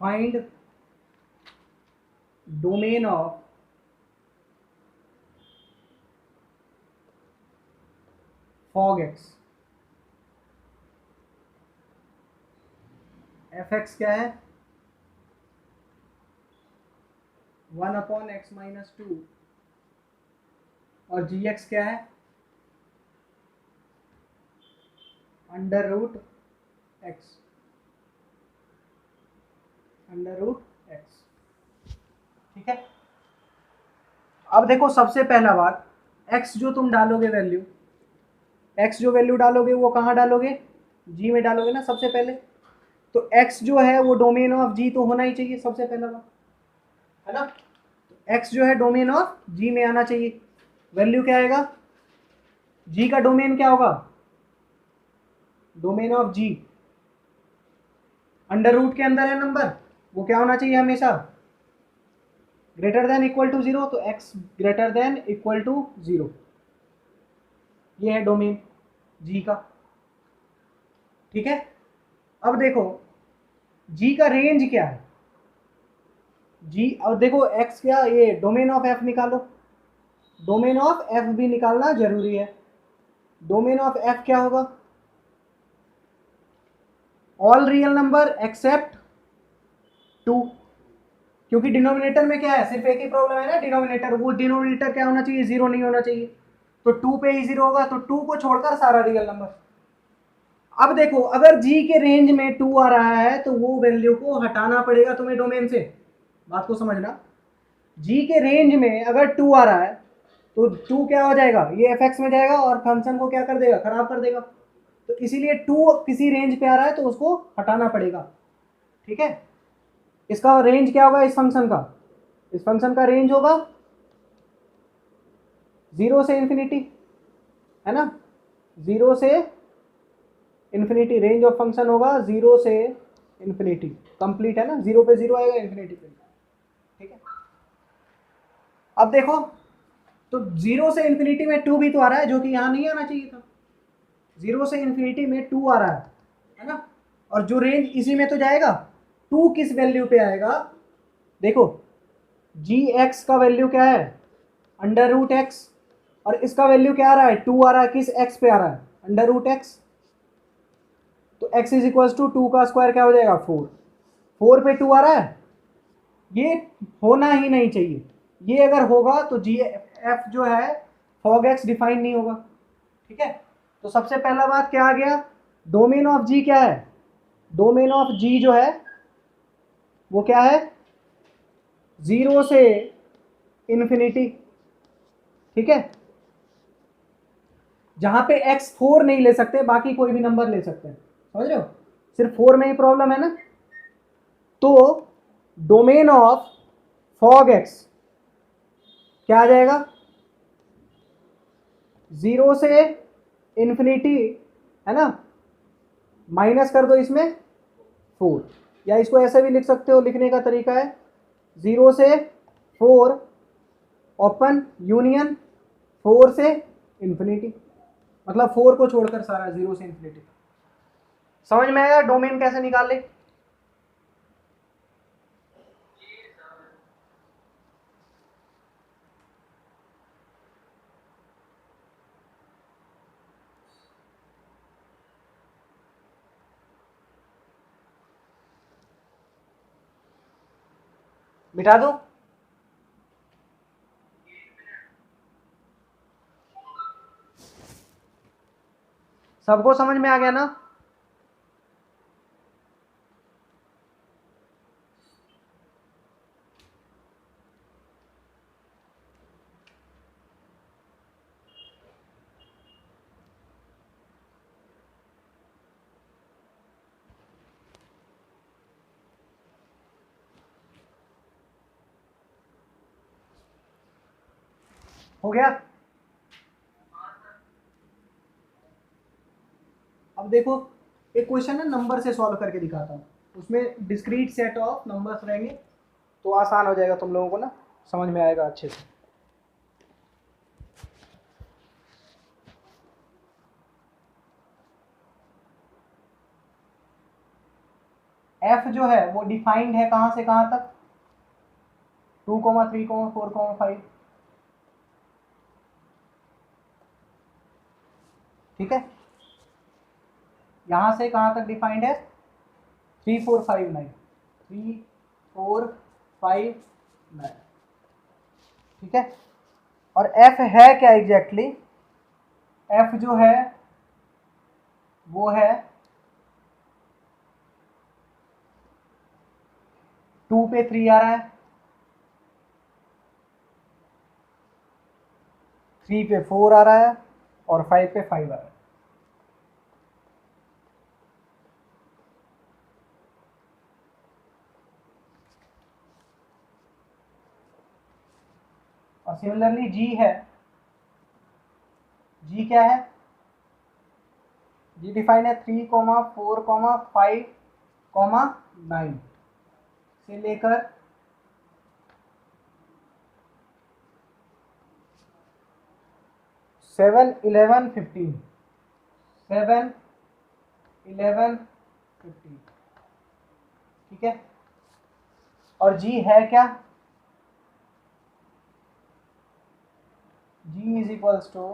find domain of fog x, F x क्या है 1/x-2, और जी एक्स क्या है √x, √x। ठीक है, अब देखो सबसे पहला बात, x जो तुम डालोगे वैल्यू, x जो वैल्यू डालोगे वो कहाँ डालोगे, g में डालोगे ना सबसे पहले। तो x जो है वो डोमेन ऑफ g तो होना ही चाहिए सबसे पहला बात, है ना। तो x जो है डोमेन ऑफ g में आना चाहिए। वैल्यू क्या आएगा, g का डोमेन क्या होगा, domain of g under root के अंदर है नंबर, वो क्या होना चाहिए हमेशा, ग्रेटर देन इक्वल टू 0, तो x greater than equal to 0, ये है डोमेन g का। ठीक है, अब देखो g का रेंज क्या है, g, और देखो x क्या, ये डोमेन ऑफ f निकालो, डोमेन ऑफ f भी निकालना जरूरी है। डोमेन ऑफ f क्या होगा, ऑल रियल नंबर एक्सेप्ट 2, क्योंकि डिनोमिनेटर में क्या है, सिर्फ एक ही प्रॉब्लम है ना, डिनोमिनेटर, वो डिनोमिनेटर क्या होना चाहिए, 0 नहीं होना चाहिए, तो 2 पे ही 0 होगा, तो 2 को छोड़कर सारा रियल नंबर। अब देखो अगर g के रेंज में 2 आ रहा है तो वो वैल्यू को हटाना पड़ेगा तुम्हें डोमेन से, बात को समझना। g के रेंज में अगर 2 आ रहा है तो 2 क्या हो जाएगा, ये fx में जाएगा और फंक्शन को क्या कर देगा, खराब कर देगा। तो इसीलिए 2 किसी रेंज पे आ रहा है तो उसको हटाना पड़ेगा। ठीक है, इसका रेंज क्या होगा, इस फंक्शन का, इस फंक्शन का रेंज होगा 0 से इन्फिनिटी, है ना, 0 से इन्फिनिटी, रेंज ऑफ फंक्शन होगा 0 से इन्फिनिटी, कंप्लीट है ना, 0 पे 0 आएगा, इन्फिनिटी पे। ठीक है, अब देखो तो 0 से इन्फिनिटी में 2 भी तो आ रहा है, जो कि यहाँ नहीं आना चाहिए था। 0 से इन्फिनिटी में 2 आ रहा है ना, और जो रेंज इसी में तो जाएगा, 2 किस वैल्यू पे आएगा, देखो जी एक्स का वैल्यू क्या है अंडर रूट एक्स, और इसका वैल्यू क्या आ रहा है 2 आ रहा है, किस एक्स पे आ रहा है अंडर रूट एक्स, तो x इज इक्वल टू 2 का स्क्वायर क्या हो जाएगा 4, 4 पे 2 आ रहा है, ये होना ही नहीं चाहिए, ये अगर होगा तो जी एफ जो है फॉग एक्स डिफाइन नहीं होगा, ठीक है। तो सबसे पहला बात क्या आ गया, डोमेन ऑफ जी क्या है, डोमेन ऑफ जी जो है वो क्या है 0 से इन्फिनिटी, ठीक है, जहां पे x 4 नहीं ले सकते, बाकी कोई भी नंबर ले सकते हैं, समझ रहे हो, सिर्फ 4 में ही प्रॉब्लम है ना, तो डोमेन ऑफ फॉग एक्स क्या आ जाएगा 0 से इन्फिनिटी, है ना, माइनस कर दो इसमें 4, या इसको ऐसे भी लिख सकते हो, लिखने का तरीका है 0 से 4 ओपन यूनियन 4 से इन्फिनिटी, मतलब 4 को छोड़कर सारा 0 से इन्फिनिटी। समझ में आया डोमेन कैसे निकाल ले, मिटा दो, सबको समझ में आ गया ना, हो गया। अब देखो एक क्वेश्चन है नंबर से सॉल्व करके दिखाता हूँ, उसमें डिस्क्रीट सेट ऑफ नंबर्स रहेंगे, तो आसान हो जाएगा तुम लोगों को ना, समझ में आएगा अच्छे से। एफ जो है वो डिफाइंड है कहाँ से कहाँ तक 2, 3, 4, 5, ठीक है, यहाँ से कहाँ तक डिफाइंड है 3, 4, 5, 9, 3, 4, 5, 9, ठीक है, और एफ है क्या एग्जैक्टली एफ जो है वो है 2 पे 3 आ रहा है, 3 पे 4 आ रहा है, और 5 पे 5 आ रहा है, और सिमिलरली जी है, जी क्या है, जी डिफाइन है 3, 4, 5, 9 से लेकर 7, 11, 15, 7, 11, 15, ठीक है, और जी है क्या, जी इज इक्वल्स टू,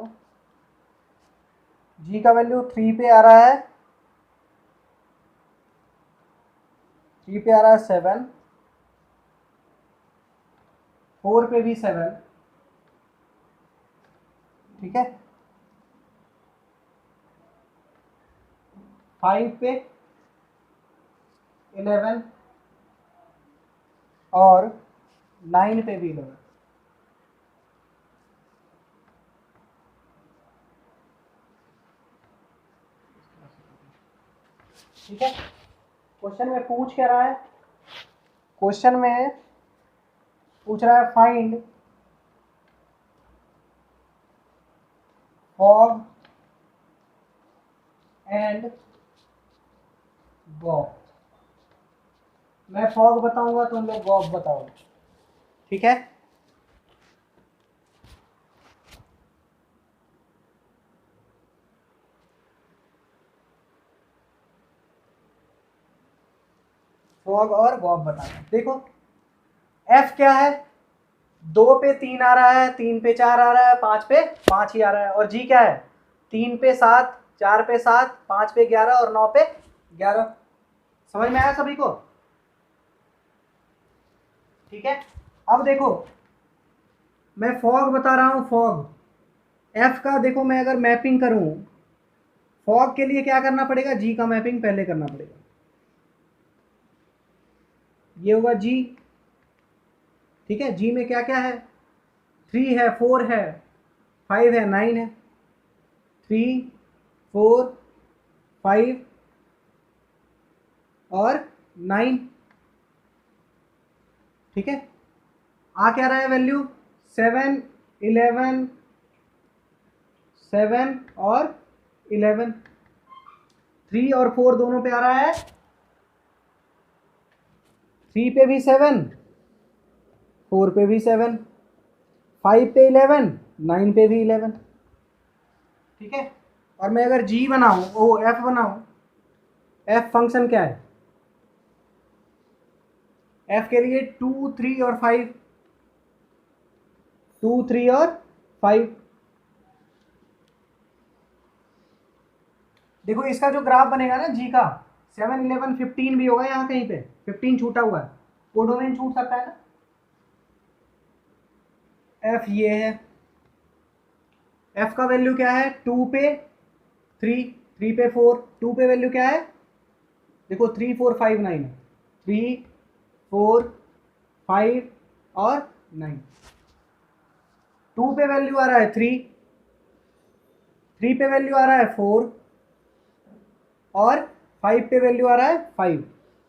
जी का वैल्यू 3 पे आ रहा है, 3 पे आ रहा है 7, 4 पे भी 7, ठीक है, 5 पे 11, और 9 पे भी 11, ठीक है। क्वेश्चन में पूछ क्या रहा है, क्वेश्चन में पूछ रहा है फाइंड फॉग एंड गॉफ, मैं फॉग बताऊंगा तुम लोग गॉफ बताओ, ठीक है। फॉग और गॉफ बताना है। देखो एफ क्या है, 2 पे 3 आ रहा है, 3 पे 4 आ रहा है, 5 पे 5 ही आ रहा है। और जी क्या है, 3 पे 7, 4 पे 7, 5 पे 11 और 9 पे 11। समझ में आया सभी को? ठीक है। अब देखो मैं फॉग बता रहा हूं, फॉग एफ का देखो मैं अगर मैपिंग करूं, फॉग के लिए क्या करना पड़ेगा, जी का मैपिंग पहले करना पड़ेगा। ये होगा जी, ठीक है। जी में क्या क्या है, 3 है, 4 है, 5 है, 9 है। 3, 4, 5 और 9, ठीक है। आ क्या रहा है वैल्यू, 7, 11, 7 और 11। 3 और 4 दोनों पे आ रहा है, 3 पे भी 7, 4 पे भी 7, 5 पे 11, 9 पे भी 11, ठीक है। और मैं अगर जी बनाऊं, ओ एफ बनाऊं, एफ फंक्शन क्या है, एफ के लिए 2, 3 और 5, 2, 3 और 5। देखो इसका जो ग्राफ बनेगा ना जी का, 7, 11, 15 भी होगा यहाँ कहीं पे, 15 छूटा हुआ है, वो डोमेन छूट सकता है ना। एफ ये है, एफ का वैल्यू क्या है, 2 पे 3, 3 पे 4, 2 पे वैल्यू क्या है, देखो 3, 4, 5, 9 है, 3, 4, 5 और 9। 2 पे वैल्यू आ रहा है 3, 3 पे वैल्यू आ रहा है 4 और 5 पे वैल्यू आ रहा है 5।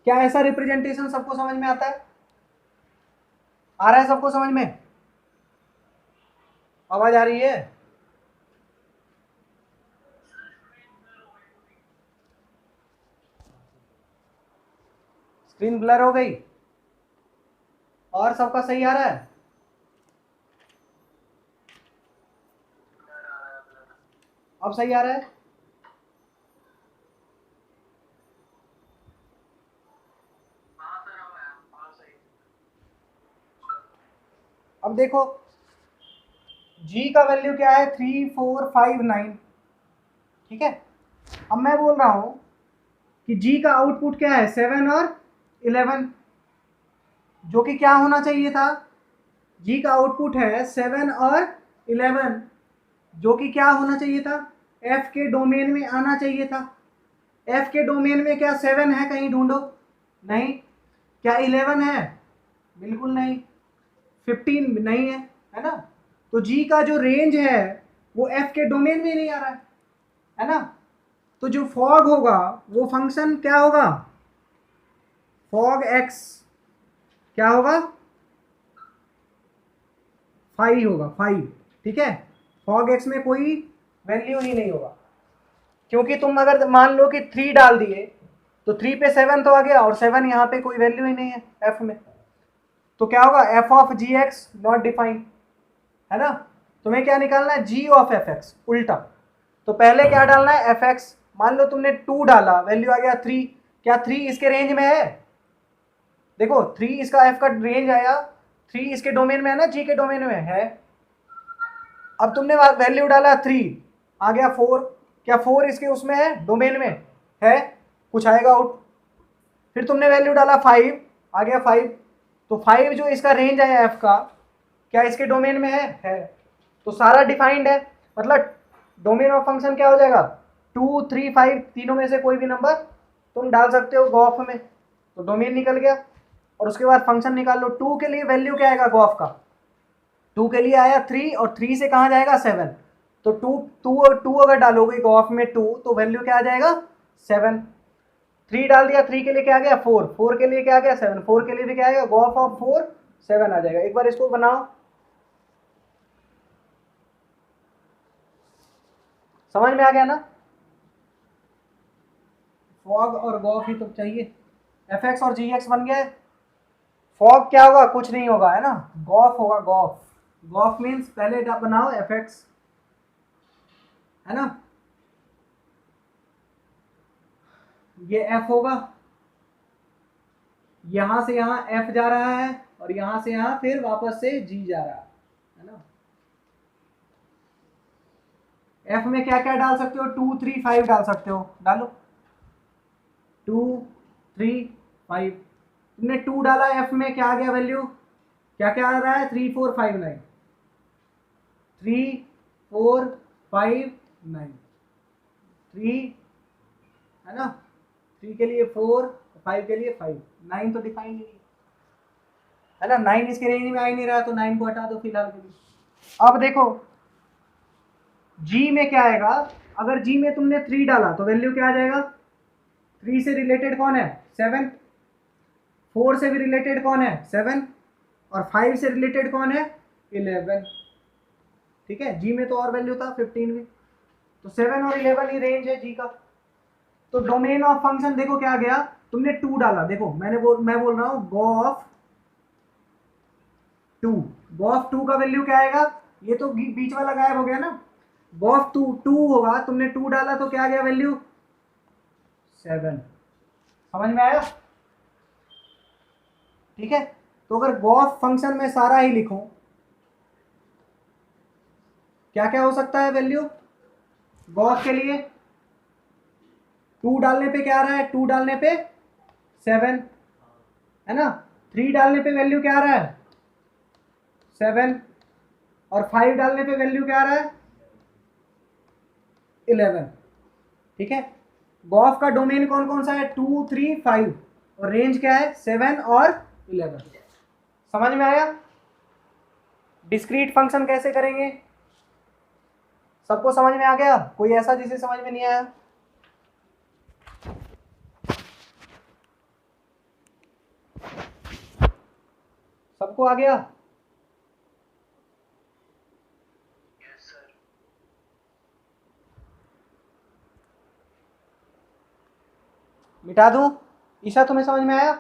क्या ऐसा रिप्रेजेंटेशन सबको समझ में आता है, आ रहा है सबको समझ में, आवाज आ रही है? स्क्रीन ब्लर हो गई और सबका सही आ रहा है? अब सही आ रहा है? अब देखो जी का वैल्यू क्या है, 3, 4, 5, 9, ठीक है। अब मैं बोल रहा हूं कि जी का आउटपुट क्या है, 7 और 11, जो कि क्या होना चाहिए था, जी का आउटपुट है 7 और 11, जो कि क्या होना चाहिए था, एफ के डोमेन में आना चाहिए था। एफ के डोमेन में क्या 7 है, कहीं ढूंढो, नहीं। क्या 11 है, बिल्कुल नहीं। 15 नहीं है ना। तो जी का जो रेंज है वो एफ के डोमेन में नहीं आ रहा है ना। तो जो फॉग होगा वो फंक्शन क्या होगा, फॉग एक्स क्या होगा, 5 होगा, 5, ठीक है। फॉग एक्स में कोई वैल्यू ही नहीं होगा, क्योंकि तुम अगर मान लो कि 3 डाल दिए तो 3 पे 7 तो आ गया और 7 यहाँ पे कोई वैल्यू ही नहीं है एफ में। तो क्या होगा, f of ji x not defined, है ना। तुम्हें क्या निकालना है, जी ऑफ एफ एक्स, उल्टा। तो पहले क्या डालना है, एफ एक्स। मान लो तुमने 2 डाला, वैल्यू आ गया 3, क्या 3 इसके रेंज में है, देखो 3 इसका एफ का रेंज आया, 3 इसके डोमेन में है ना, जी के डोमेन में है। अब तुमने वैल्यू डाला 3, आ गया 4, क्या 4 इसके उसमें है, डोमेन में है, कुछ आएगा आउट। फिर तुमने वैल्यू डाला 5, आ गया 5। तो 5 जो इसका रेंज आया एफ का, क्या इसके डोमेन में है। तो सारा डिफाइंड है, मतलब डोमेन ऑफ फंक्शन क्या हो जाएगा, 2, 3, 5 तीनों में से कोई भी नंबर तुम डाल सकते हो गॉफ में, तो डोमेन निकल गया। और उसके बाद फंक्शन निकाल लो, 2 के लिए वैल्यू क्या आएगा गॉफ का, 2 के लिए आया 3 और 3 से कहाँ जाएगा 7। तो 2, 2 और 2 अगर डालोगे गॉफ में 2 तो वैल्यू क्या आ जाएगा 7। 3 डाल दिया, 3 के लिए क्या आ गया 4, 4 के लिए क्या आ गया 7, 4 के लिए भी क्या आएगा, गॉफ ऑफ 4 7 आ जाएगा। एक बार इसको बनाओ, समझ में आ गया ना। फॉग और गॉफ ही तो चाहिए, एफ एक्स और जी एक्स बन गए। फॉग क्या होगा, कुछ नहीं होगा, है ना, गॉफ होगा, गॉफ। गॉफ मीन्स पहले बनाओ एफ एक्स, है ना, ये एफ होगा, यहाँ से यहाँ f जा रहा है और यहाँ से यहाँ फिर वापस से g जा रहा है ना। f में क्या क्या डाल सकते हो, 2 3 5 डाल सकते हो, डालो 2 3 5। तुमने 2 डाला f में, क्या आ गया वैल्यू, क्या क्या आ रहा है, 3 4 5 9, 3 4 5 9, 3 है ना, 3 के लिए 4, 5 के लिए 5, 9 तो डिफाइन ही नहीं है ना, 9 इसके रेंज में आ ही नहीं रहा, तो 9 को हटा दो फिलहाल के लिए। अब देखो g में क्या आएगा, अगर g में तुमने 3 डाला तो वैल्यू क्या आ जाएगा, 3 से रिलेटेड कौन है 7, 4 से भी रिलेटेड कौन है 7, और 5 से रिलेटेड कौन है 11। ठीक है, g में तो और वैल्यू था 15 भी, तो 7 और 11 ही रेंज है g का। तो डोमेन ऑफ फंक्शन देखो क्या गया, तुमने 2 डाला, देखो मैं बोल रहा हूं गो ऑफ 2, गो ऑफ 2 का वैल्यू क्या आएगा, ये तो बीच वाला गायब हो गया ना, गो ऑफ 2 2 होगा, तुमने 2 डाला तो क्या गया वैल्यू 7। समझ में आया, ठीक है। तो अगर गो ऑफ फंक्शन में सारा ही लिखूं, क्या क्या हो सकता है वैल्यू गो ऑफ के लिए, 2 डालने पे क्या आ रहा है, 2 डालने पे 7 है ना, 3 डालने पे वैल्यू क्या आ रहा है 7, और 5 डालने पे वैल्यू क्या आ रहा है 11। ठीक है, गॉफ का डोमेन कौन कौन सा है, 2 3 5, और रेंज क्या है 7 और 11। समझ में आया, डिस्क्रीट फंक्शन कैसे करेंगे, सबको समझ में आ गया, कोई ऐसा जिसे समझ में नहीं आया, सबको आ गया। Yes sir. मिटा दूं, ईशा तुम्हें समझ में आया,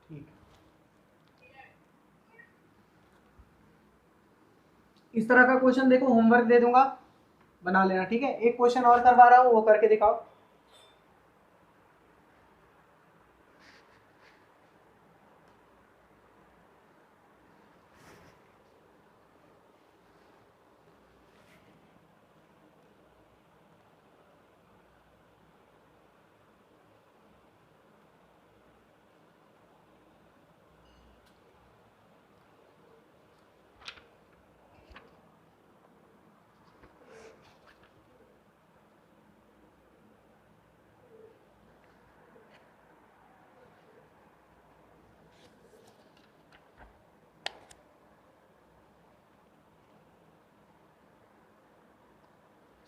ठीक। इस तरह का क्वेश्चन देखो होमवर्क दे दूंगा, बना लेना, ठीक है। एक क्वेश्चन और करवा रहा हूं, वो करके दिखाओ।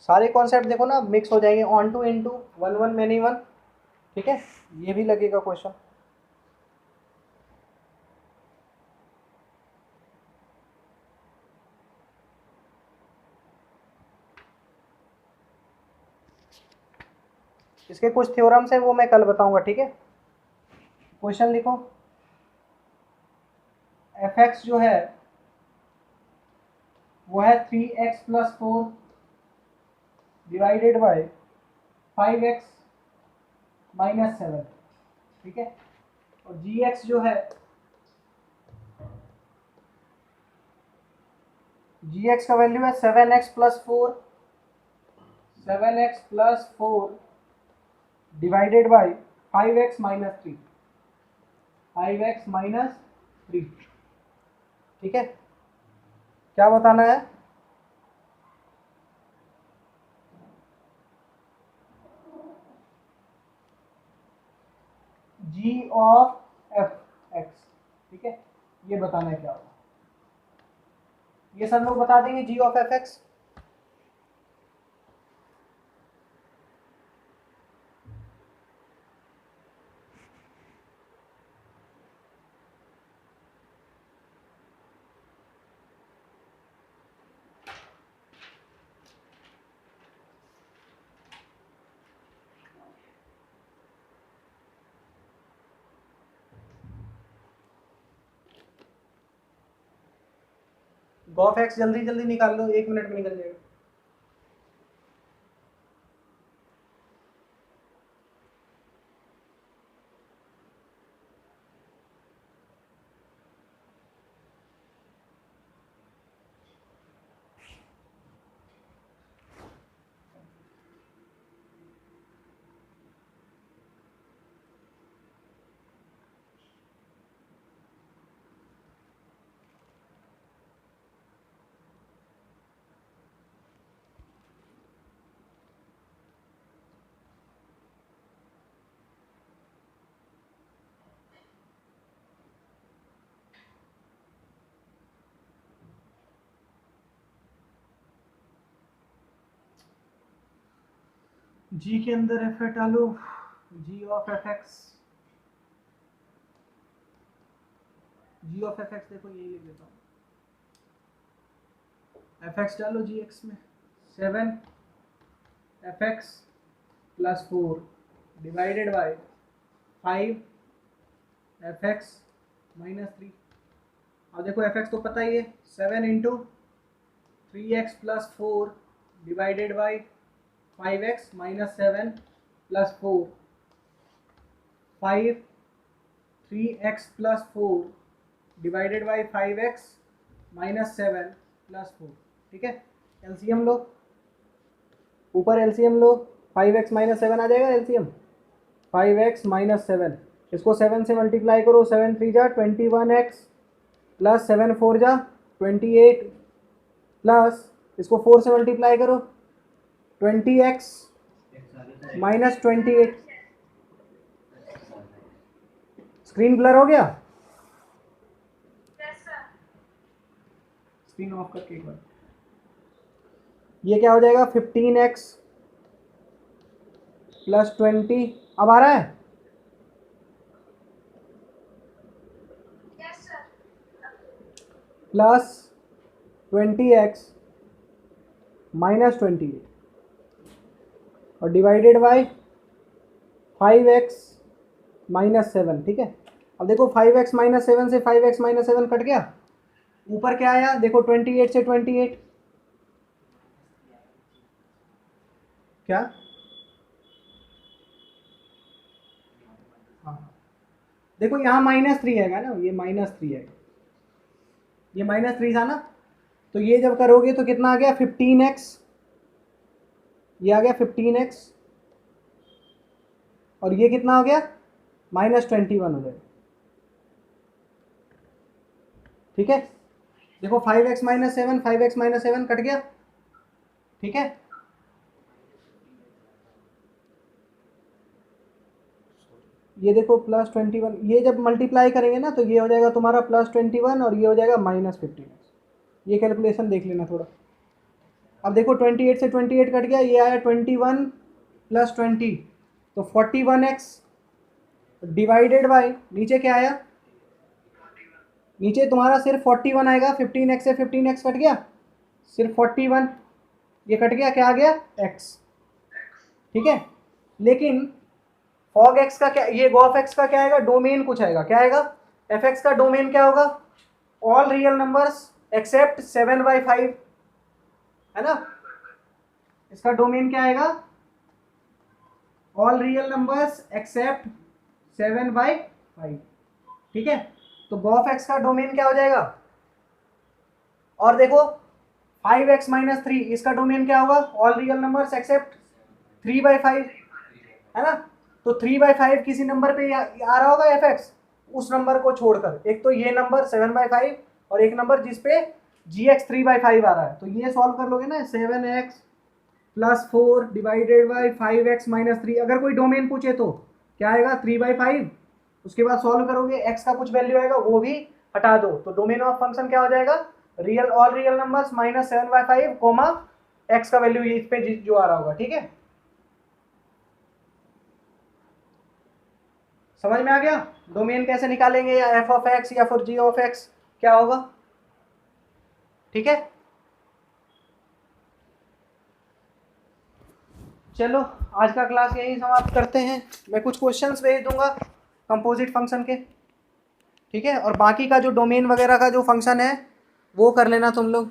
सारे कॉन्सेप्ट देखो ना मिक्स हो जाएंगे, onto into, one one many one, ठीक है, ये भी लगेगा क्वेश्चन। इसके कुछ थ्योरम्स हैं, वो मैं कल बताऊंगा, ठीक है। क्वेश्चन लिखो, एफ एक्स जो है वो है 3x plus 4 divided by 5x minus 7, ठीक है, और जी एक्स जो है, जी एक्स का वैल्यू है 7x plus 4, 7x plus 4 divided by 5x minus 3, 5x minus 3, ठीक है। क्या बताना है, g ऑफ एफ एक्स, ठीक है, ये बताना है क्या होगा, ये सब लोग बता देंगे g of F x. Gof x जल्दी जल्दी निकाल लो, 1 मिनट में निकल जाएगा। जी के अंदर एफ डालो, G of F X, ji of F x देखो यही लिख देता हूँ, एफ एक्स डालो जी एक्स में, 7 F x plus 4 divided by 5 F x minus 3। अब देखो एफ एक्स तो पता ही है, 7 into 3x plus 4 divided by 5x minus 7 plus 4, 5 3x plus 4 divided by 5x minus 7 plus 4। ठीक है, एलसीएम लो, ऊपर एलसीएम लो, 5x माइनस 7 आ जाएगा एलसीएम, 5x माइनस 7, इसको 7 से मल्टीप्लाई करो, 7 3 जा 21x प्लस 7 4 जा 28 प्लस इसको 4 से मल्टीप्लाई करो, 20x माइनस 28। स्क्रीन ब्लर हो गया, स्क्रीन ऑफ करके एक बार, ये क्या हो जाएगा 15x प्लस 20, अब आ रहा है, प्लस 20x माइनस 28 और डिवाइडेड बाय 5x माइनस 7। ठीक है, अब देखो 5x माइनस 7 से 5x माइनस 7 कट गया, ऊपर क्या आया देखो 28 से 28 क्या, हाँ देखो यहाँ -3 आएगा ना, ये -3 आएगा, ये -3 था ना, तो ये जब करोगे तो कितना आ गया 15x, ये आ गया 15x और ये कितना हो गया -21 हो जाएगा। ठीक है, देखो 5x minus 7, 5x minus 7 cut गया। ठीक है, ये देखो +21, ये जब मल्टीप्लाई करेंगे ना तो ये हो जाएगा तुम्हारा +21 और ये हो जाएगा -15। ये कैलकुलेशन देख लेना थोड़ा। अब देखो 28 से 28 कट गया, ये आया 21 + 20 तो 41x डिवाइडेड बाय नीचे क्या आया, नीचे तुम्हारा सिर्फ 41 आएगा, 15x से 15x कट गया, सिर्फ 41, ये कट गया, क्या आ गया x। ठीक है, लेकिन fog x का क्या, ये gov x का क्या आएगा, डोमेन कुछ आएगा, क्या आएगा, fx का डोमेन क्या होगा, ऑल रियल नंबर्स एक्सेप्ट 7/5, है ना, इसका डोमेन क्या आएगा, ऑल रियल नंबर्स एक्सेप्ट 7/5। ठीक है, तो gov x का डोमेन क्या हो जाएगा, और देखो 5x माइनस 3 इसका डोमेन क्या होगा, ऑल रियल नंबर्स एक्सेप्ट 3/5, है ना, तो 3/5 किसी नंबर पे आ रहा होगा fx, उस नंबर को छोड़कर, एक तो ये नंबर 7/5 और एक नंबर जिसपे gx 3/5 आ रहा है, तो ये सॉल्व कर लोगे ना, 7x + 4 divided by 5x minus 3, अगर कोई डोमेन पूछे तो क्या आएगा 3/5, उसके बाद सॉल्व करोगे x का कुछ वैल्यू आएगा वो भी हटा दो, तो डोमेन ऑफ फंक्शन क्या हो जाएगा, real all real numbers minus 7/5 comma x का वैल्यू इस पे जो आ रहा होगा। ठीक है, समझ में आ गया, डोमेन कैसे निकालेंगे, या f(x) या फिर g(x) क्या होगा। ठीक है, चलो आज का क्लास यहीं समाप्त करते हैं, मैं कुछ क्वेश्चंस भेज दूंगा कंपोजिट फंक्शन के। ठीक है, और बाकी का जो डोमेन वगैरह का जो फंक्शन है वो कर लेना तुम लोग।